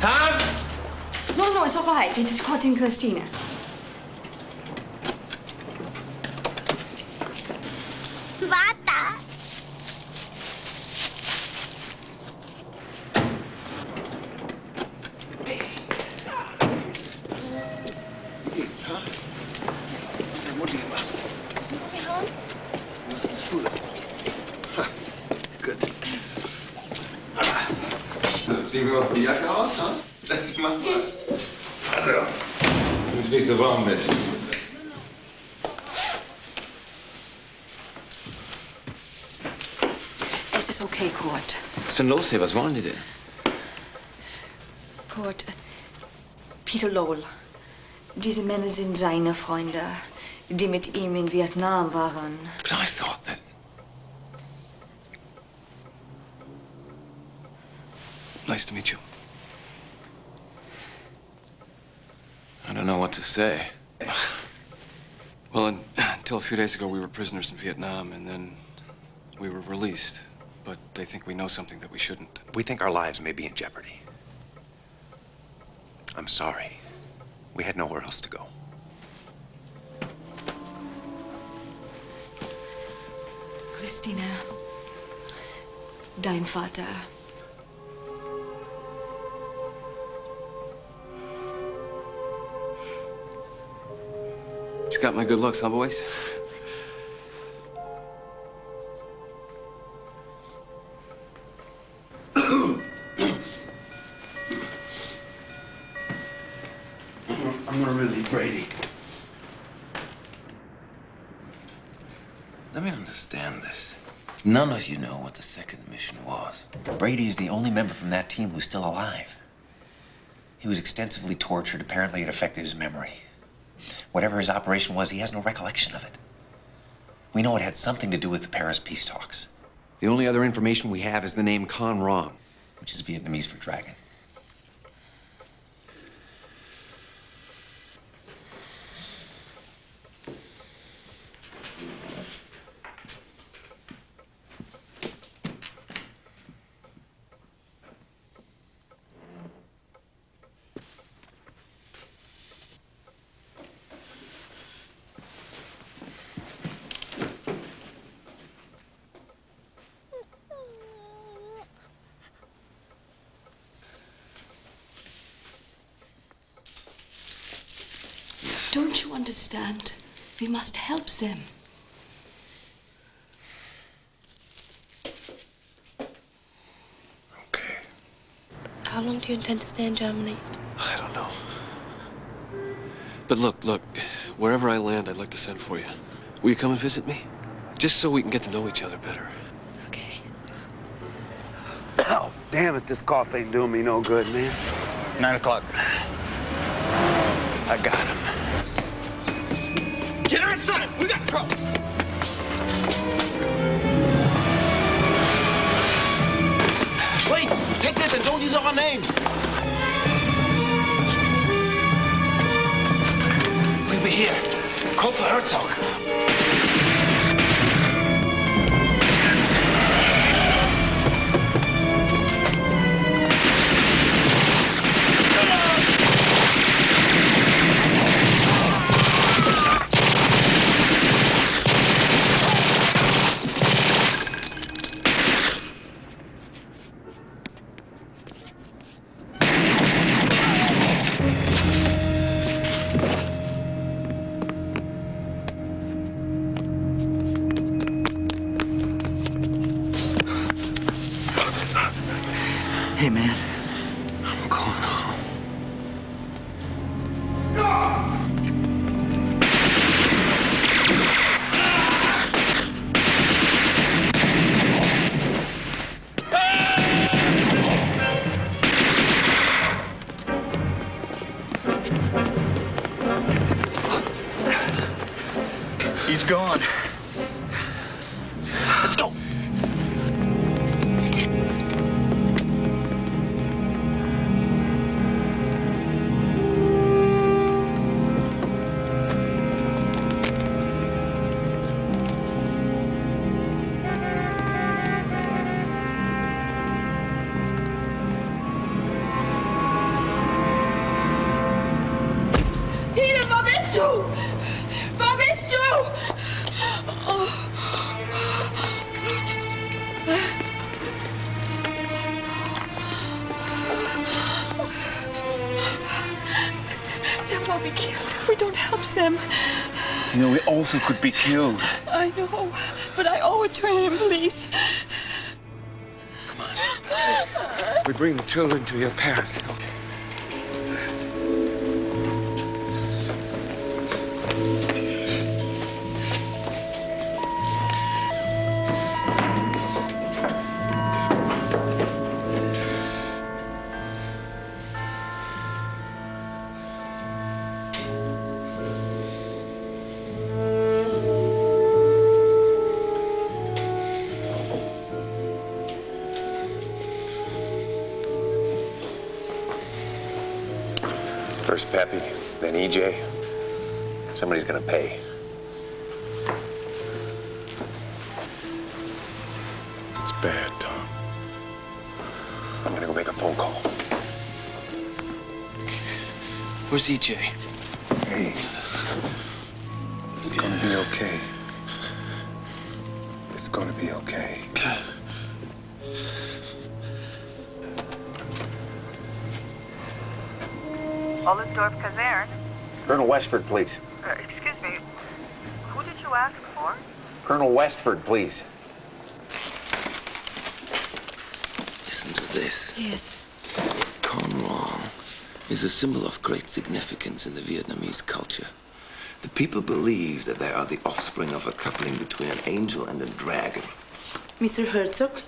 Tom? No, it's all right. It's Cord and Christina. Bata. Geht's, ha? Was hat Mutti gemacht? Ist Mami home? Du hast eine Schule. Ha. Good. ziehen wir uns die Jacke aus, ha? Mach mal. Also, damit du nicht so warm bist. Es ist okay, Kurt. Was ist denn los hier? Was wollen die denn? Kurt, Peter Lowell. Diese Männer sind seine Freunde, die mit ihm in Vietnam waren. But I thought that... Nice to meet you. I don't know what to say. Well, until a few days ago, we were prisoners in Vietnam, and then we were released. But they think we know something that we shouldn't. We think our lives may be in jeopardy. I'm sorry. We had nowhere else to go. Christina, dein Vater. Just got my good looks, huh, boys? I'm gonna relieve Brady. Let me understand this. None of you know what the second mission was. Brady is the only member from that team who's still alive. He was extensively tortured. Apparently, it affected his memory. Whatever his operation was, he has no recollection of it. We know it had something to do with the Paris peace talks. The only other information we have is the name Con Rong, which is Vietnamese for dragon. Don't you understand? We must help them. How long do you intend to stay in Germany? I don't know. But look, wherever I land, I'd like to send for you. Will you come and visit me? Just so we can get to know each other better. Oh, damn it, this cough ain't doing me no good, man. 9 o'clock. I got him. Get her inside! We got trouble! Wait! Take this and don't use our name! We'll be here. Call for Herzog. Hey, man. I'm going home. He's gone. Let's go. Peter, waar bist du? Waar bist du? Oh. Sam will be killed if we don't help Sam. You know, we also could be killed. I know, but I owe it to him, please. Come on. We bring the children to your parents. First Pepe, then EJ. Somebody's gonna pay. It's bad, Tom. I'm gonna go make a phone call. Where's EJ? Hey, it's gonna be okay. It's gonna be okay. Ollendorf Kaserne? Colonel Westford, please. Excuse me. Who did you ask for? Colonel Westford, please. Listen to this. Yes. Con Wong is a symbol of great significance in the Vietnamese culture. The people believe that they are the offspring of a coupling between an angel and a dragon. Mr. Herzog?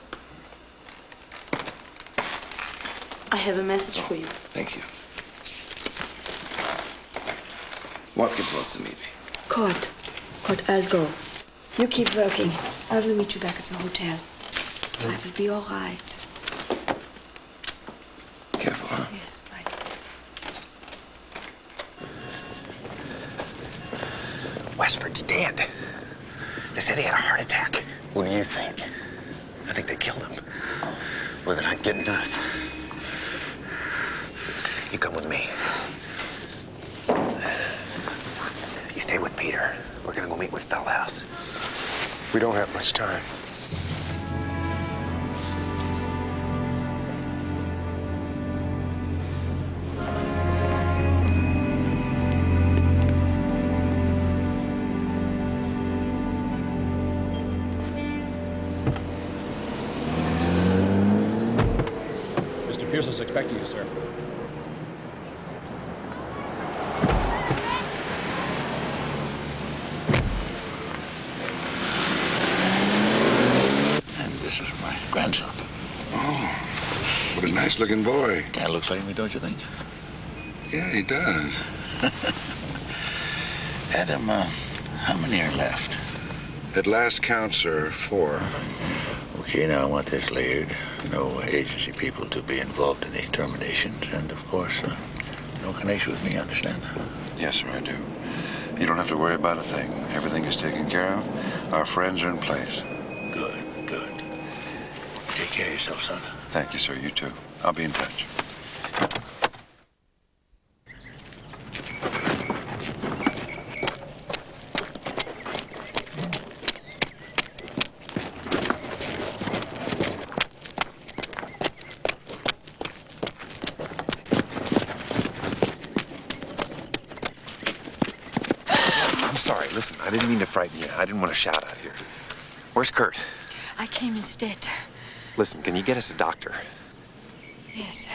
I have a message for you. Thank you. Watkins wants to meet me. Court, I'll go. You keep working. I will meet you back at the hotel. I will be all right. Careful, huh? Yes, bye. Westford's dead. They said he had a heart attack. What do you think? I think they killed him. Well, they're not getting us. You come with me. You stay with Peter. We're gonna go meet with Fellhouse. We don't have much time. Mr. Pierce is expecting you, sir. This is my grandson. Oh, what a nice-looking boy. Guy looks like me, don't you think? Yeah, he does. Adam, how many are left? At last count, sir, 4. Okay, now I want this layered. No agency people to be involved in the terminations, and of course, no connection with me, understand? Yes, sir, I do. You don't have to worry about a thing. Everything is taken care of. Our friends are in place. Good, good. Take care of yourself, son. Thank you, sir. You too. I'll be in touch. I'm sorry. Listen, I didn't mean to frighten you. I didn't want to shout out here. Where's Kurt? I came instead. Listen, can you get us a doctor? Yes.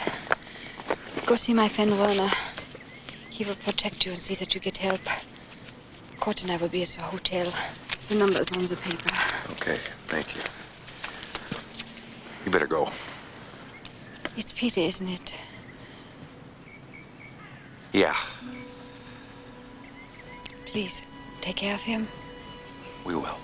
Go see my friend Werner. He will protect you and see that you get help. Court and I will be at the hotel. The number is on the paper. Okay, thank you. You better go. It's Peter, isn't it? Yeah, Please, take care of him. we will.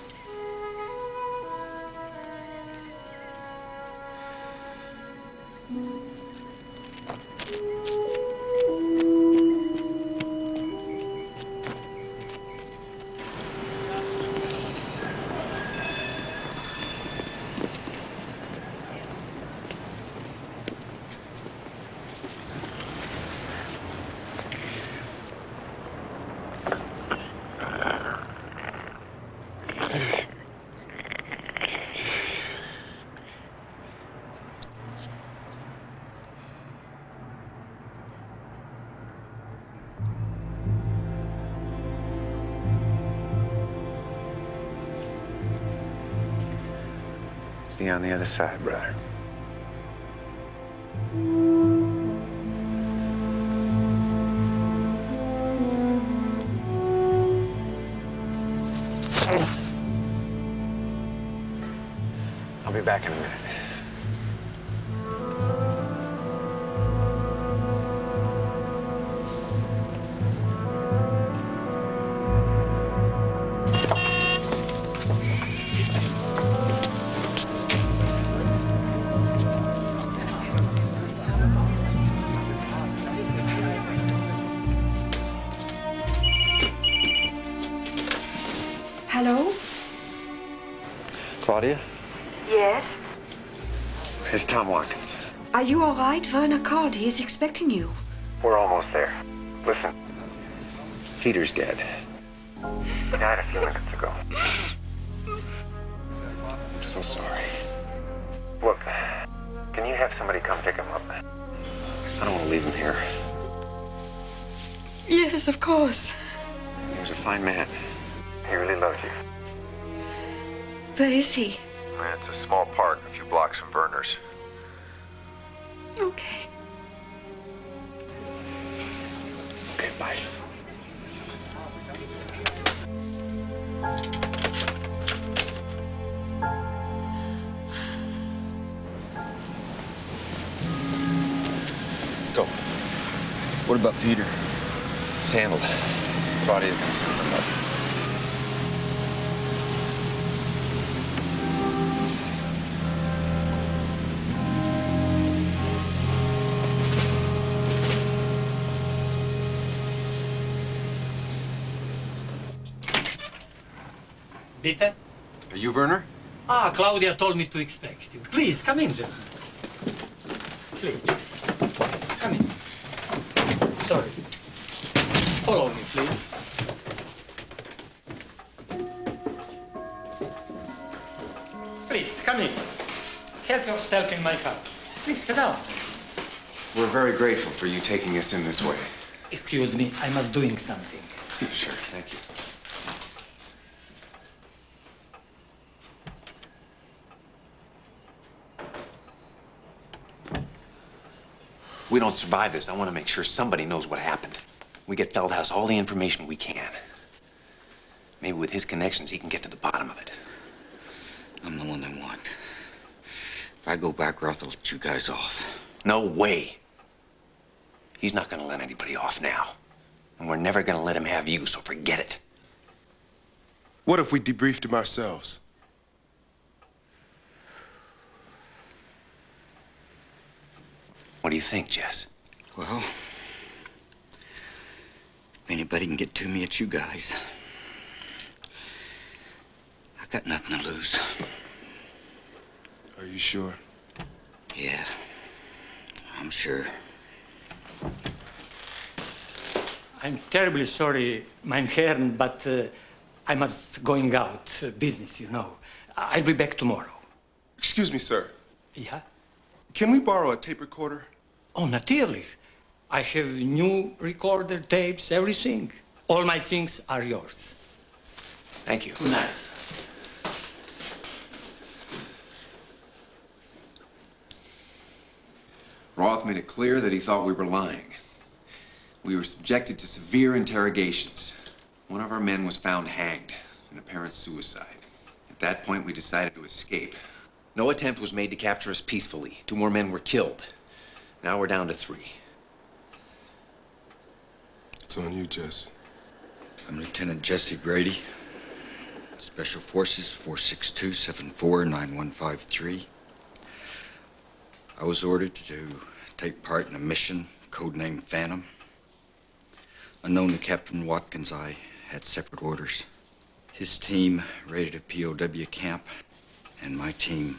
See you on the other side, brother. I'll be back in a minute. Hello? Claudia? Yes? It's Tom Watkins. Are you all right? Werner called. He is expecting you. We're almost there. Listen, Peter's dead. He died a few minutes ago. I'm so sorry. Look, can you have somebody come pick him up? I don't want to leave him here. Yes, of course. He was a fine man. He really loved you. Where is he? It's a small park, a few blocks from Verner's. Okay. Okay, bye. Let's go. What about Peter? It's handled. Claudia's gonna send some love. Peter? Are you Werner? Ah, Claudia told me to expect you. Please, come in, gentlemen. Please. Come in. Sorry. Follow me, please. Please, come in. Help yourself in my house. Please, sit down. We're very grateful for you taking us in this way. Excuse me, I must doing something. Sure, thank you. If we don't survive this, I want to make sure somebody knows what happened. We get Feldhaus all the information we can. Maybe with his connections, he can get to the bottom of it. I'm the one they want. If I go back, Roth will let you guys off. No way. He's not going to let anybody off now. And we're never going to let him have you, so forget it. What if we debriefed him ourselves? What do you think, Jess? Well, if anybody can get to me, it's you guys. I got nothing to lose. Are you sure? Yeah, I'm sure. I'm terribly sorry, mein Herren, but I must going out. Business, you know. I'll be back tomorrow. Excuse me, sir. Yeah? Can we borrow a tape recorder? Oh, natürlich. I have new recorder, tapes, everything. All my things are yours. Thank you. Good night. Roth made it clear that he thought we were lying. We were subjected to severe interrogations. One of our men was found hanged, an apparent suicide. At that point, we decided to escape. No attempt was made to capture us peacefully. 2 more men were killed. Now we're down to 3. It's on you, Jess. I'm Lieutenant Jesse Brady, Special Forces 462-74-9153. I was ordered to take part in a mission codenamed Phantom. Unknown to Captain Watkins, I had separate orders. His team raided a POW camp, and my team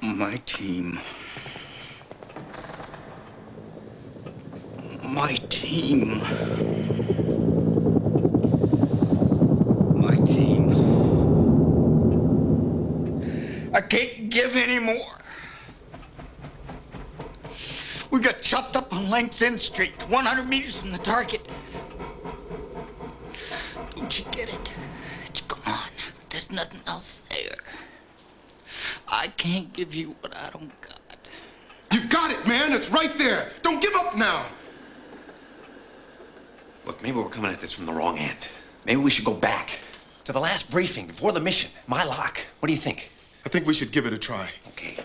My team I can't give any more. We got chopped up on Lanks End Street, 100 meters from the target. Don't you get it? It's gone. There's There's nothing else there. I can't give you what I don't got. You've got it, man. It's right there. Don't give up now. Look, maybe we're coming at this from the wrong end. Maybe we should go back to the last briefing before the mission. My lock. What do you think? I think we should give it a try. Okay.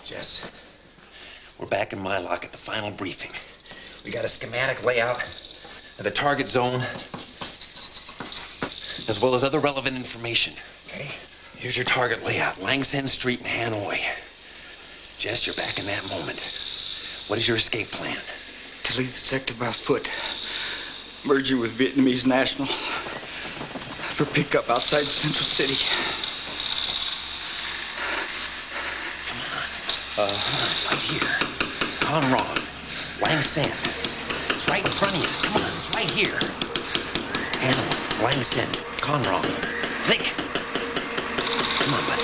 Jess, we're back in my lock at the final briefing. We got a schematic layout of the target zone, as well as other relevant information. Okay? Here's your target layout, Lang Sen Street in Hanoi. Jess, you're back in that moment. What is your escape plan? To leave the sector by foot, merging with Vietnamese nationals for pickup outside the central city. Come on, it's right here. Con Ron, Lang Sen. It's right in front of you. Come on, it's right here. Hanoi, Lang Sen, Con Ron. Think. Come on, buddy.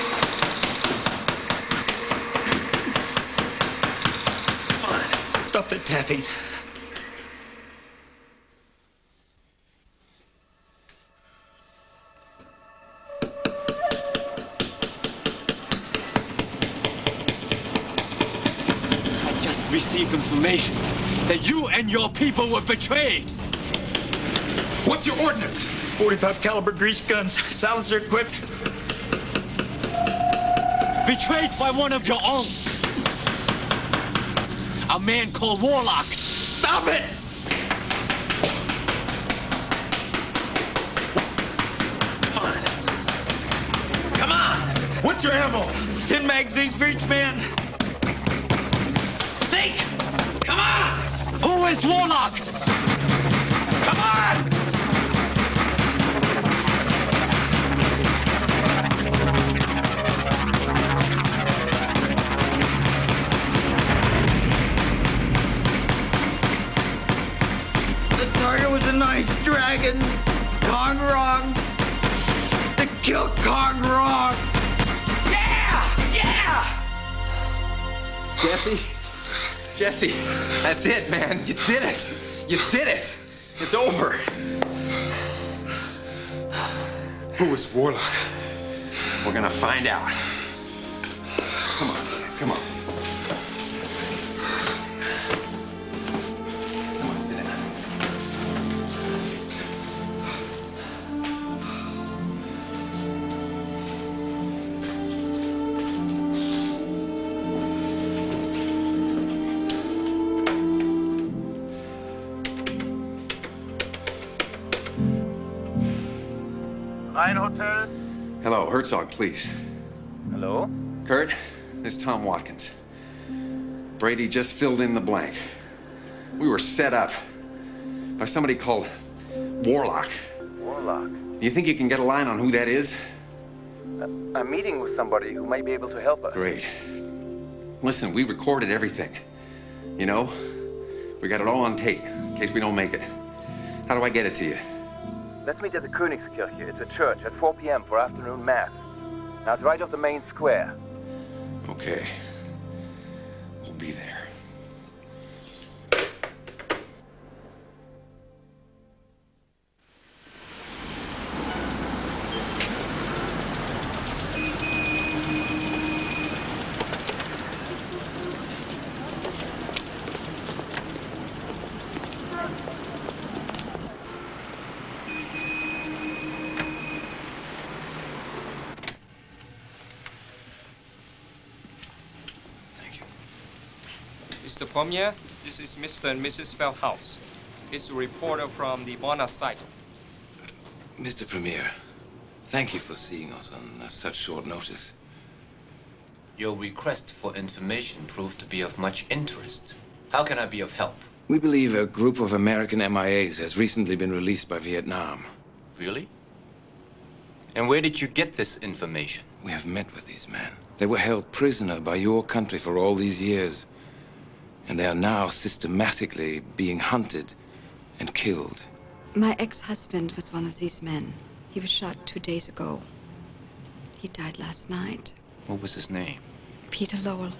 Stop that tapping. I just received information that you and your people were betrayed. What's your ordnance? 45 caliber grease guns, silencer equipped. Betrayed by one of your own. A man called Warlock. Stop it! Come on! What's your ammo? 10 magazines for each man. Think! Come on! Who is Warlock? Come on! Target was a nice dragon. Kong Rong. To kill Kong Rong. Yeah! Yeah! Jesse, that's it, man. You did it. You did it. It's over. Who is Warlock? We're gonna find out. Come on, come on. Come on, sit down. Rhein Hotel. Hello, Herzog, please. Hello? Kurt, this is Tom Watkins. Brady just filled in the blank. We were set up by somebody called Warlock. Warlock. Do you think you can get a line on who that is? I'm meeting with somebody who might be able to help us. Great. Listen, we recorded everything. You know, we got it all on tape in case we don't make it. How do I get it to you? Let's meet at the Königskirche. It's a church at 4 p.m. for afternoon mass. Now it's right off the main square. Okay. We'll be there. Mr. Premier, this is Mr. and Mrs. Feldhaus. It's a reporter from the Bonner site. Mr. Premier, thank you for seeing us on such short notice. Your request for information proved to be of much interest. How can I be of help? We believe a group of American MIAs has recently been released by Vietnam. Really? And where did you get this information? We have met with these men. They were held prisoner by your country for all these years. And they are now systematically being hunted and killed. My ex-husband was one of these men. He was shot 2 days ago. He died last night. What was his name? Peter Lowell.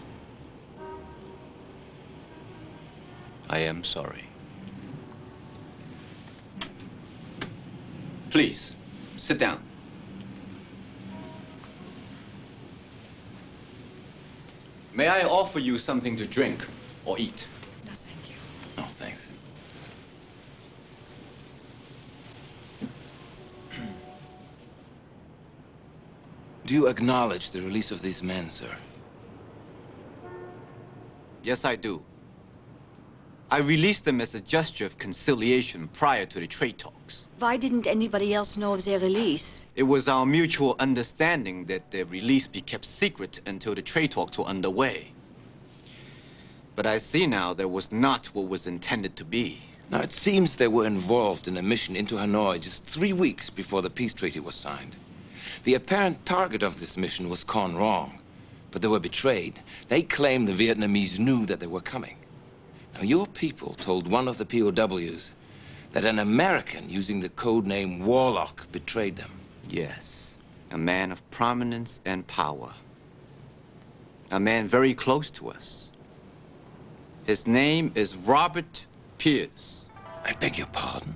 I am sorry. Please, sit down. May I offer you something to drink or eat? No, thank you. No, thanks. Do you acknowledge the release of these men, sir? Yes, I do. I released them as a gesture of conciliation prior to the trade talks. Why didn't anybody else know of their release? It was our mutual understanding that their release be kept secret until the trade talks were underway. But I see now that was not what was intended to be. Now, it seems they were involved in a mission into Hanoi just 3 weeks before the peace treaty was signed. The apparent target of this mission was Con Rong, but they were betrayed. They claimed the Vietnamese knew that they were coming. Now, your people told one of the POWs that an American using the code name Warlock betrayed them. Yes, a man of prominence and power. A man very close to us. His name is Robert Pierce. I beg your pardon?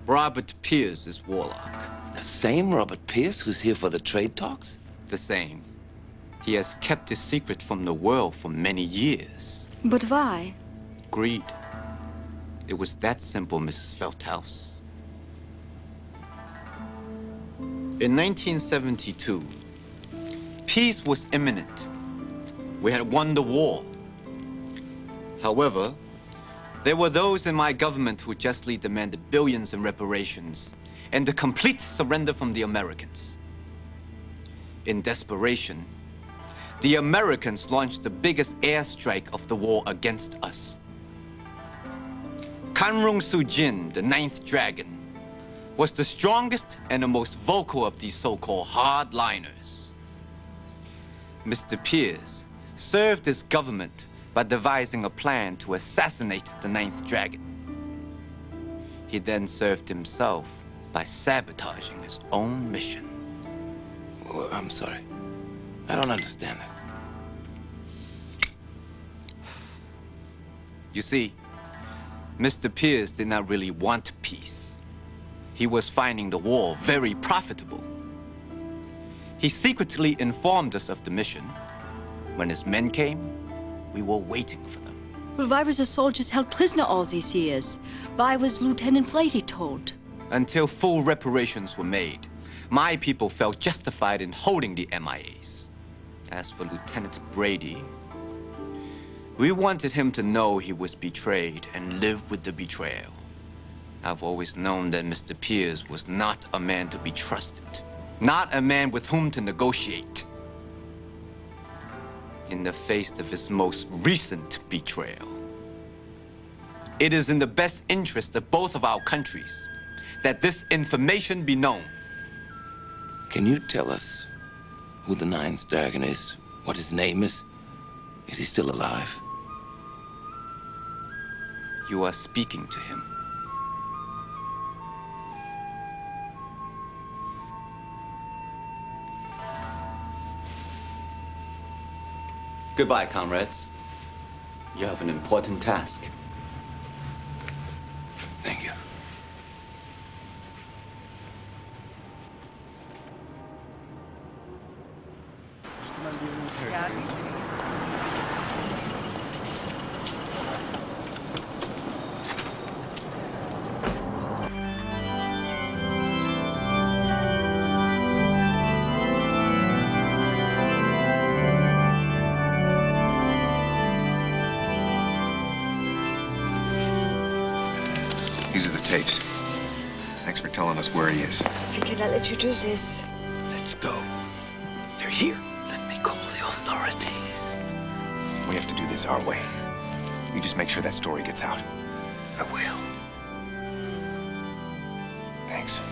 Robert Pierce is Warlock. The same Robert Pierce who's here for the trade talks? The same. He has kept his secret from the world for many years. But why? Greed. It was that simple, Mrs. Feldhaus. In 1972, peace was imminent. We had won the war. However, there were those in my government who justly demanded billions in reparations and the complete surrender from the Americans. In desperation, the Americans launched the biggest airstrike of the war against us. Kanrung Sujin, the Ninth Dragon, was the strongest and the most vocal of these so-called hardliners. Mr. Pierce served his government by devising a plan to assassinate the Ninth Dragon. He then served himself by sabotaging his own mission. Well, I'm sorry. I don't understand that. You see, Mr. Pierce did not really want peace. He was finding the war very profitable. He secretly informed us of the mission. When his men came, we were waiting for them. Well, why was the soldiers held prisoner all these years? Why was Lieutenant Brady told? Until full reparations were made, my people felt justified in holding the MIAs. As for Lieutenant Brady, we wanted him to know he was betrayed and live with the betrayal. I've always known that Mr. Pierce was not a man to be trusted, not a man with whom to negotiate. In the face of his most recent betrayal, it is in the best interest of both of our countries that this information be known. Can you tell us who the Ninth Dragon is? What his name is? Is he still alive? You are speaking to him. Goodbye, comrades. You have an important task. Thank you. These are the tapes. Thanks for telling us where he is. We cannot let you do this. Let's go. They're here. Let me call the authorities. We have to do this our way. You just make sure that story gets out. I will. Thanks.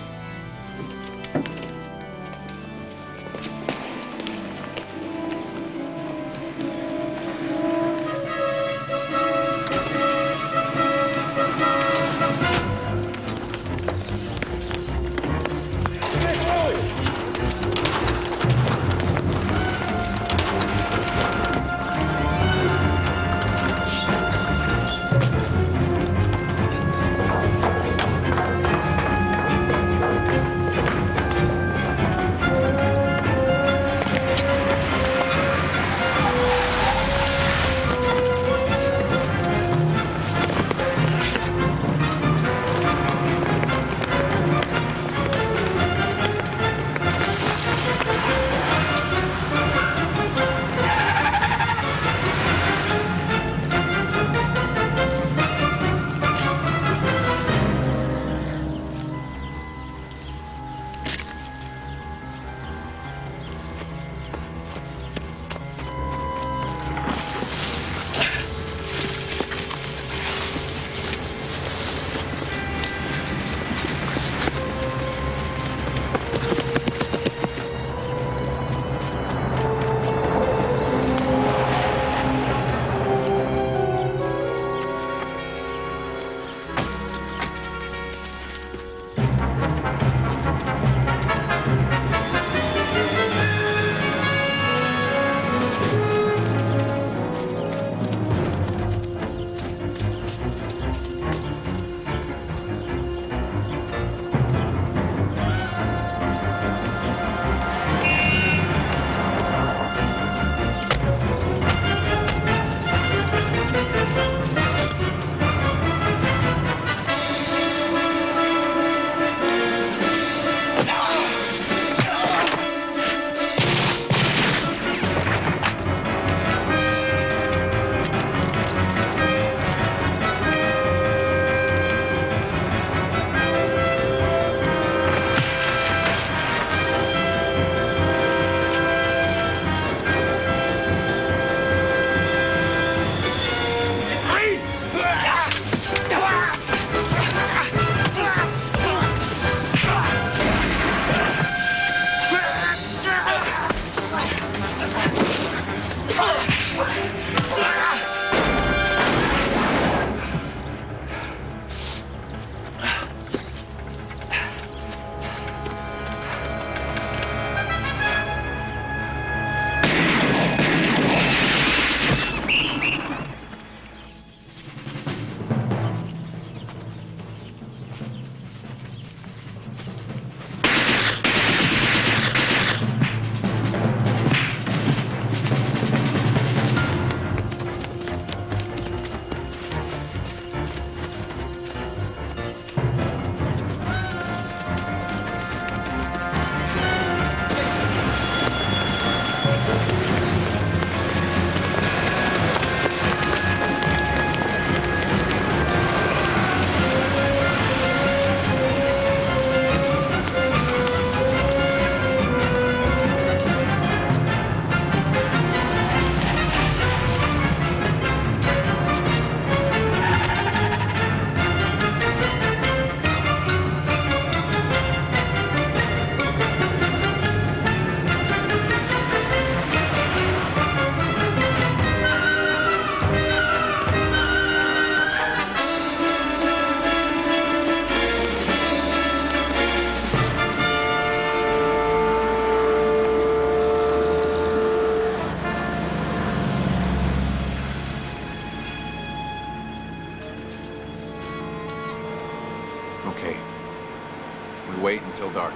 We wait until dark.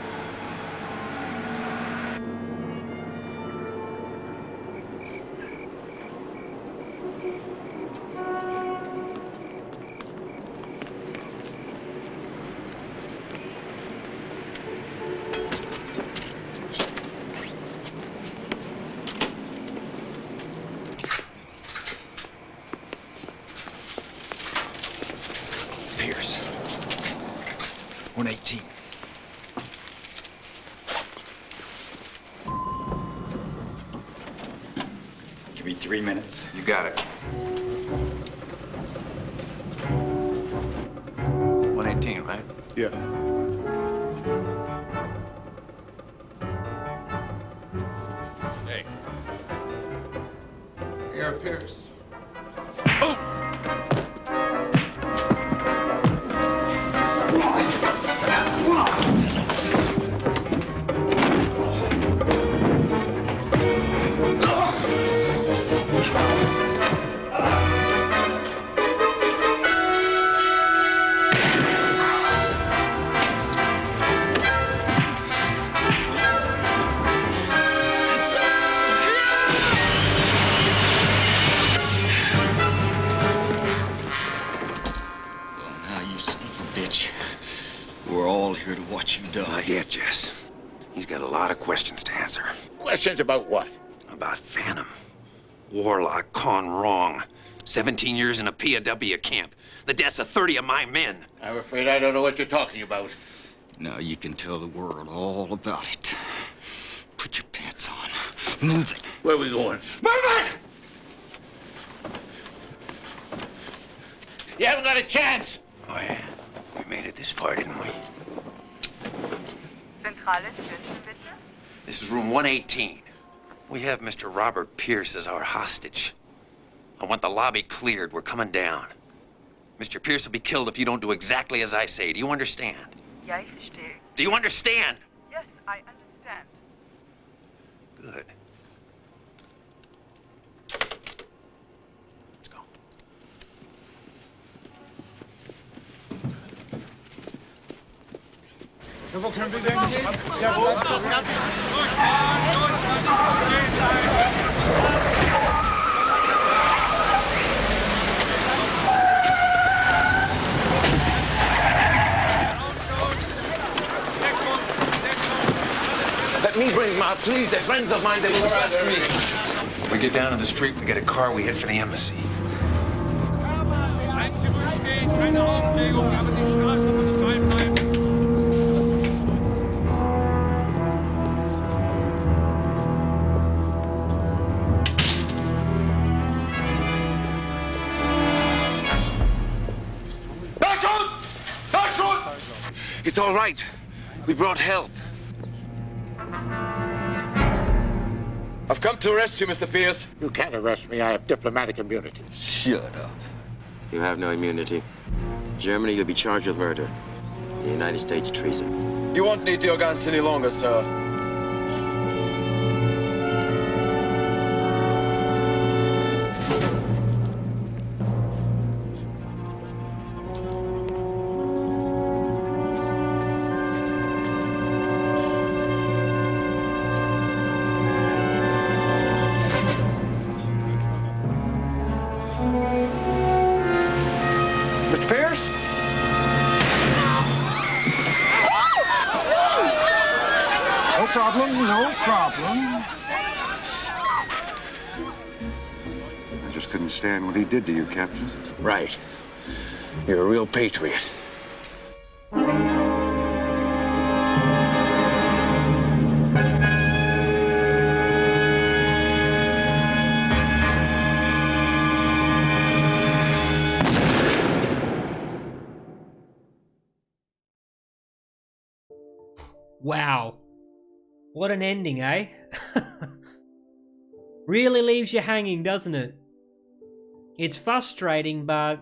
Pierce. 118. Give me 3 minutes. You got it. 118, right? Yeah. Hey. Air Pierce. Now, you son of a bitch. We're all here to watch you die. Not yet, Jess. He's got a lot of questions to answer. Questions about what? About Phantom. Warlock gone wrong. 17 years in a POW camp. The deaths of 30 of my men. I'm afraid I don't know what you're talking about. Now you can tell the world all about it. Put your pants on. Move it. Where are we going? Move it! You haven't got a chance. Oh, yeah. We made it this far, didn't we? Zentrale Station, bitte. This is room 118. We have Mr. Robert Pierce as our hostage. I want the lobby cleared. We're coming down. Mr. Pierce will be killed if you don't do exactly as I say. Do you understand? Ja, ich verstehe. Do you understand? Yes, I understand. Good. Let's go. Ja, wo können wir denn hin? Ja, wo ist das Ganze? Let me bring them out, please. They're friends of mine. They will arrest me. We get down to the street, we get a car, we head for the embassy. Keine Aufregung, aber die Straße muss frei bleiben. It's all right. We brought help. I've come to arrest you, Mr. Pierce. You can't arrest me. I have diplomatic immunity. Shut up. You have no immunity. Germany, you'll be charged with murder. The United States, treason. You won't need your guns any longer, sir. Mr. Pierce? No problem, no problem. I just couldn't stand what he did to you, Captain. Right. You're a real patriot. Wow. What an ending, eh? Really leaves you hanging, doesn't it? It's frustrating, but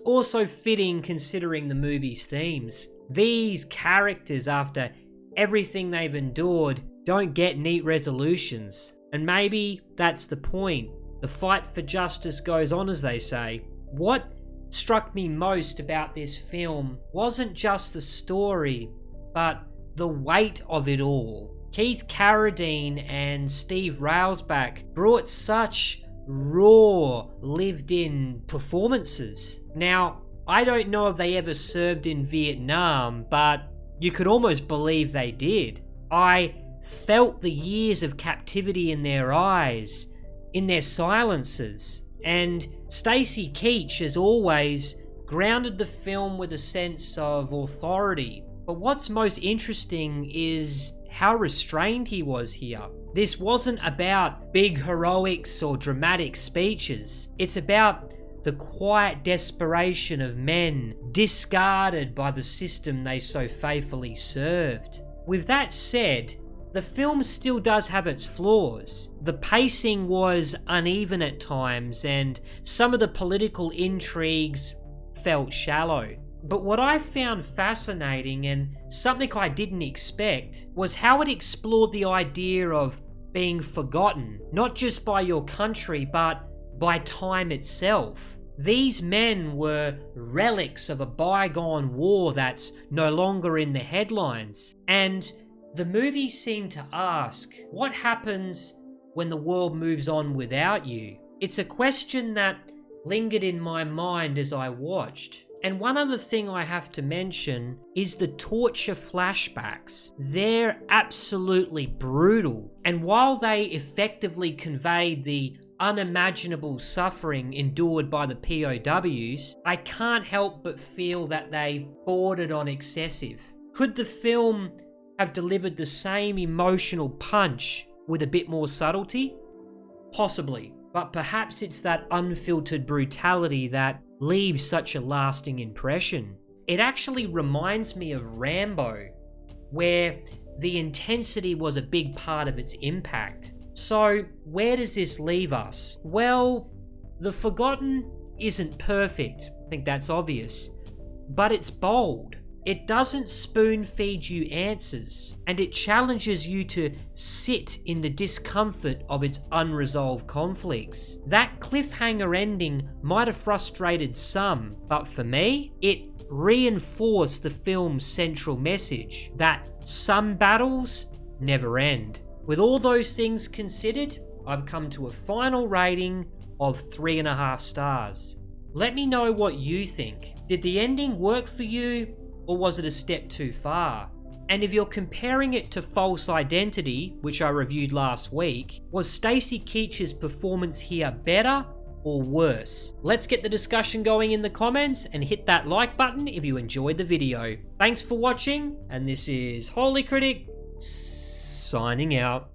also fitting considering the movie's themes. These characters, after everything they've endured, don't get neat resolutions. And maybe that's the point. The fight for justice goes on, as they say. What struck me most about this film wasn't just the story, but the weight of it all. Keith Carradine and Steve Railsback brought such raw, lived-in performances. Now, I don't know if they ever served in Vietnam, but you could almost believe they did. I felt the years of captivity in their eyes, in their silences, and Stacy Keach, as always, grounded the film with a sense of authority. But what's most interesting is how restrained he was here. This wasn't about big heroics or dramatic speeches. It's about the quiet desperation of men discarded by the system they so faithfully served. With that said, the film still does have its flaws. The pacing was uneven at times, and some of the political intrigues felt shallow. But what I found fascinating, and something I didn't expect, was how it explored the idea of being forgotten, not just by your country, but by time itself. These men were relics of a bygone war that's no longer in the headlines. And the movie seemed to ask, what happens when the world moves on without you? It's a question that lingered in my mind as I watched. And one other thing I have to mention is the torture flashbacks. They're absolutely brutal. And while they effectively conveyed the unimaginable suffering endured by the POWs, I can't help but feel that they bordered on excessive. Could the film have delivered the same emotional punch with a bit more subtlety? Possibly, but perhaps it's that unfiltered brutality that leaves such a lasting impression. It actually reminds me of Rambo, where the intensity was a big part of its impact. So, where does this leave us? Well, The Forgotten isn't perfect, I think that's obvious, but it's bold. It doesn't spoon-feed you answers, and it challenges you to sit in the discomfort of its unresolved conflicts. That cliffhanger ending might have frustrated some, but for me, it reinforced the film's central message, that some battles never end. With all those things considered, I've come to a final rating of 3.5 stars. Let me know what you think. Did the ending work for you, or was it a step too far? And if you're comparing it to False Identity, which I reviewed last week, was Stacy Keach's performance here better or worse? Let's get the discussion going in the comments, and hit that like button if you enjoyed the video. Thanks for watching, and this is Holy Critic signing out.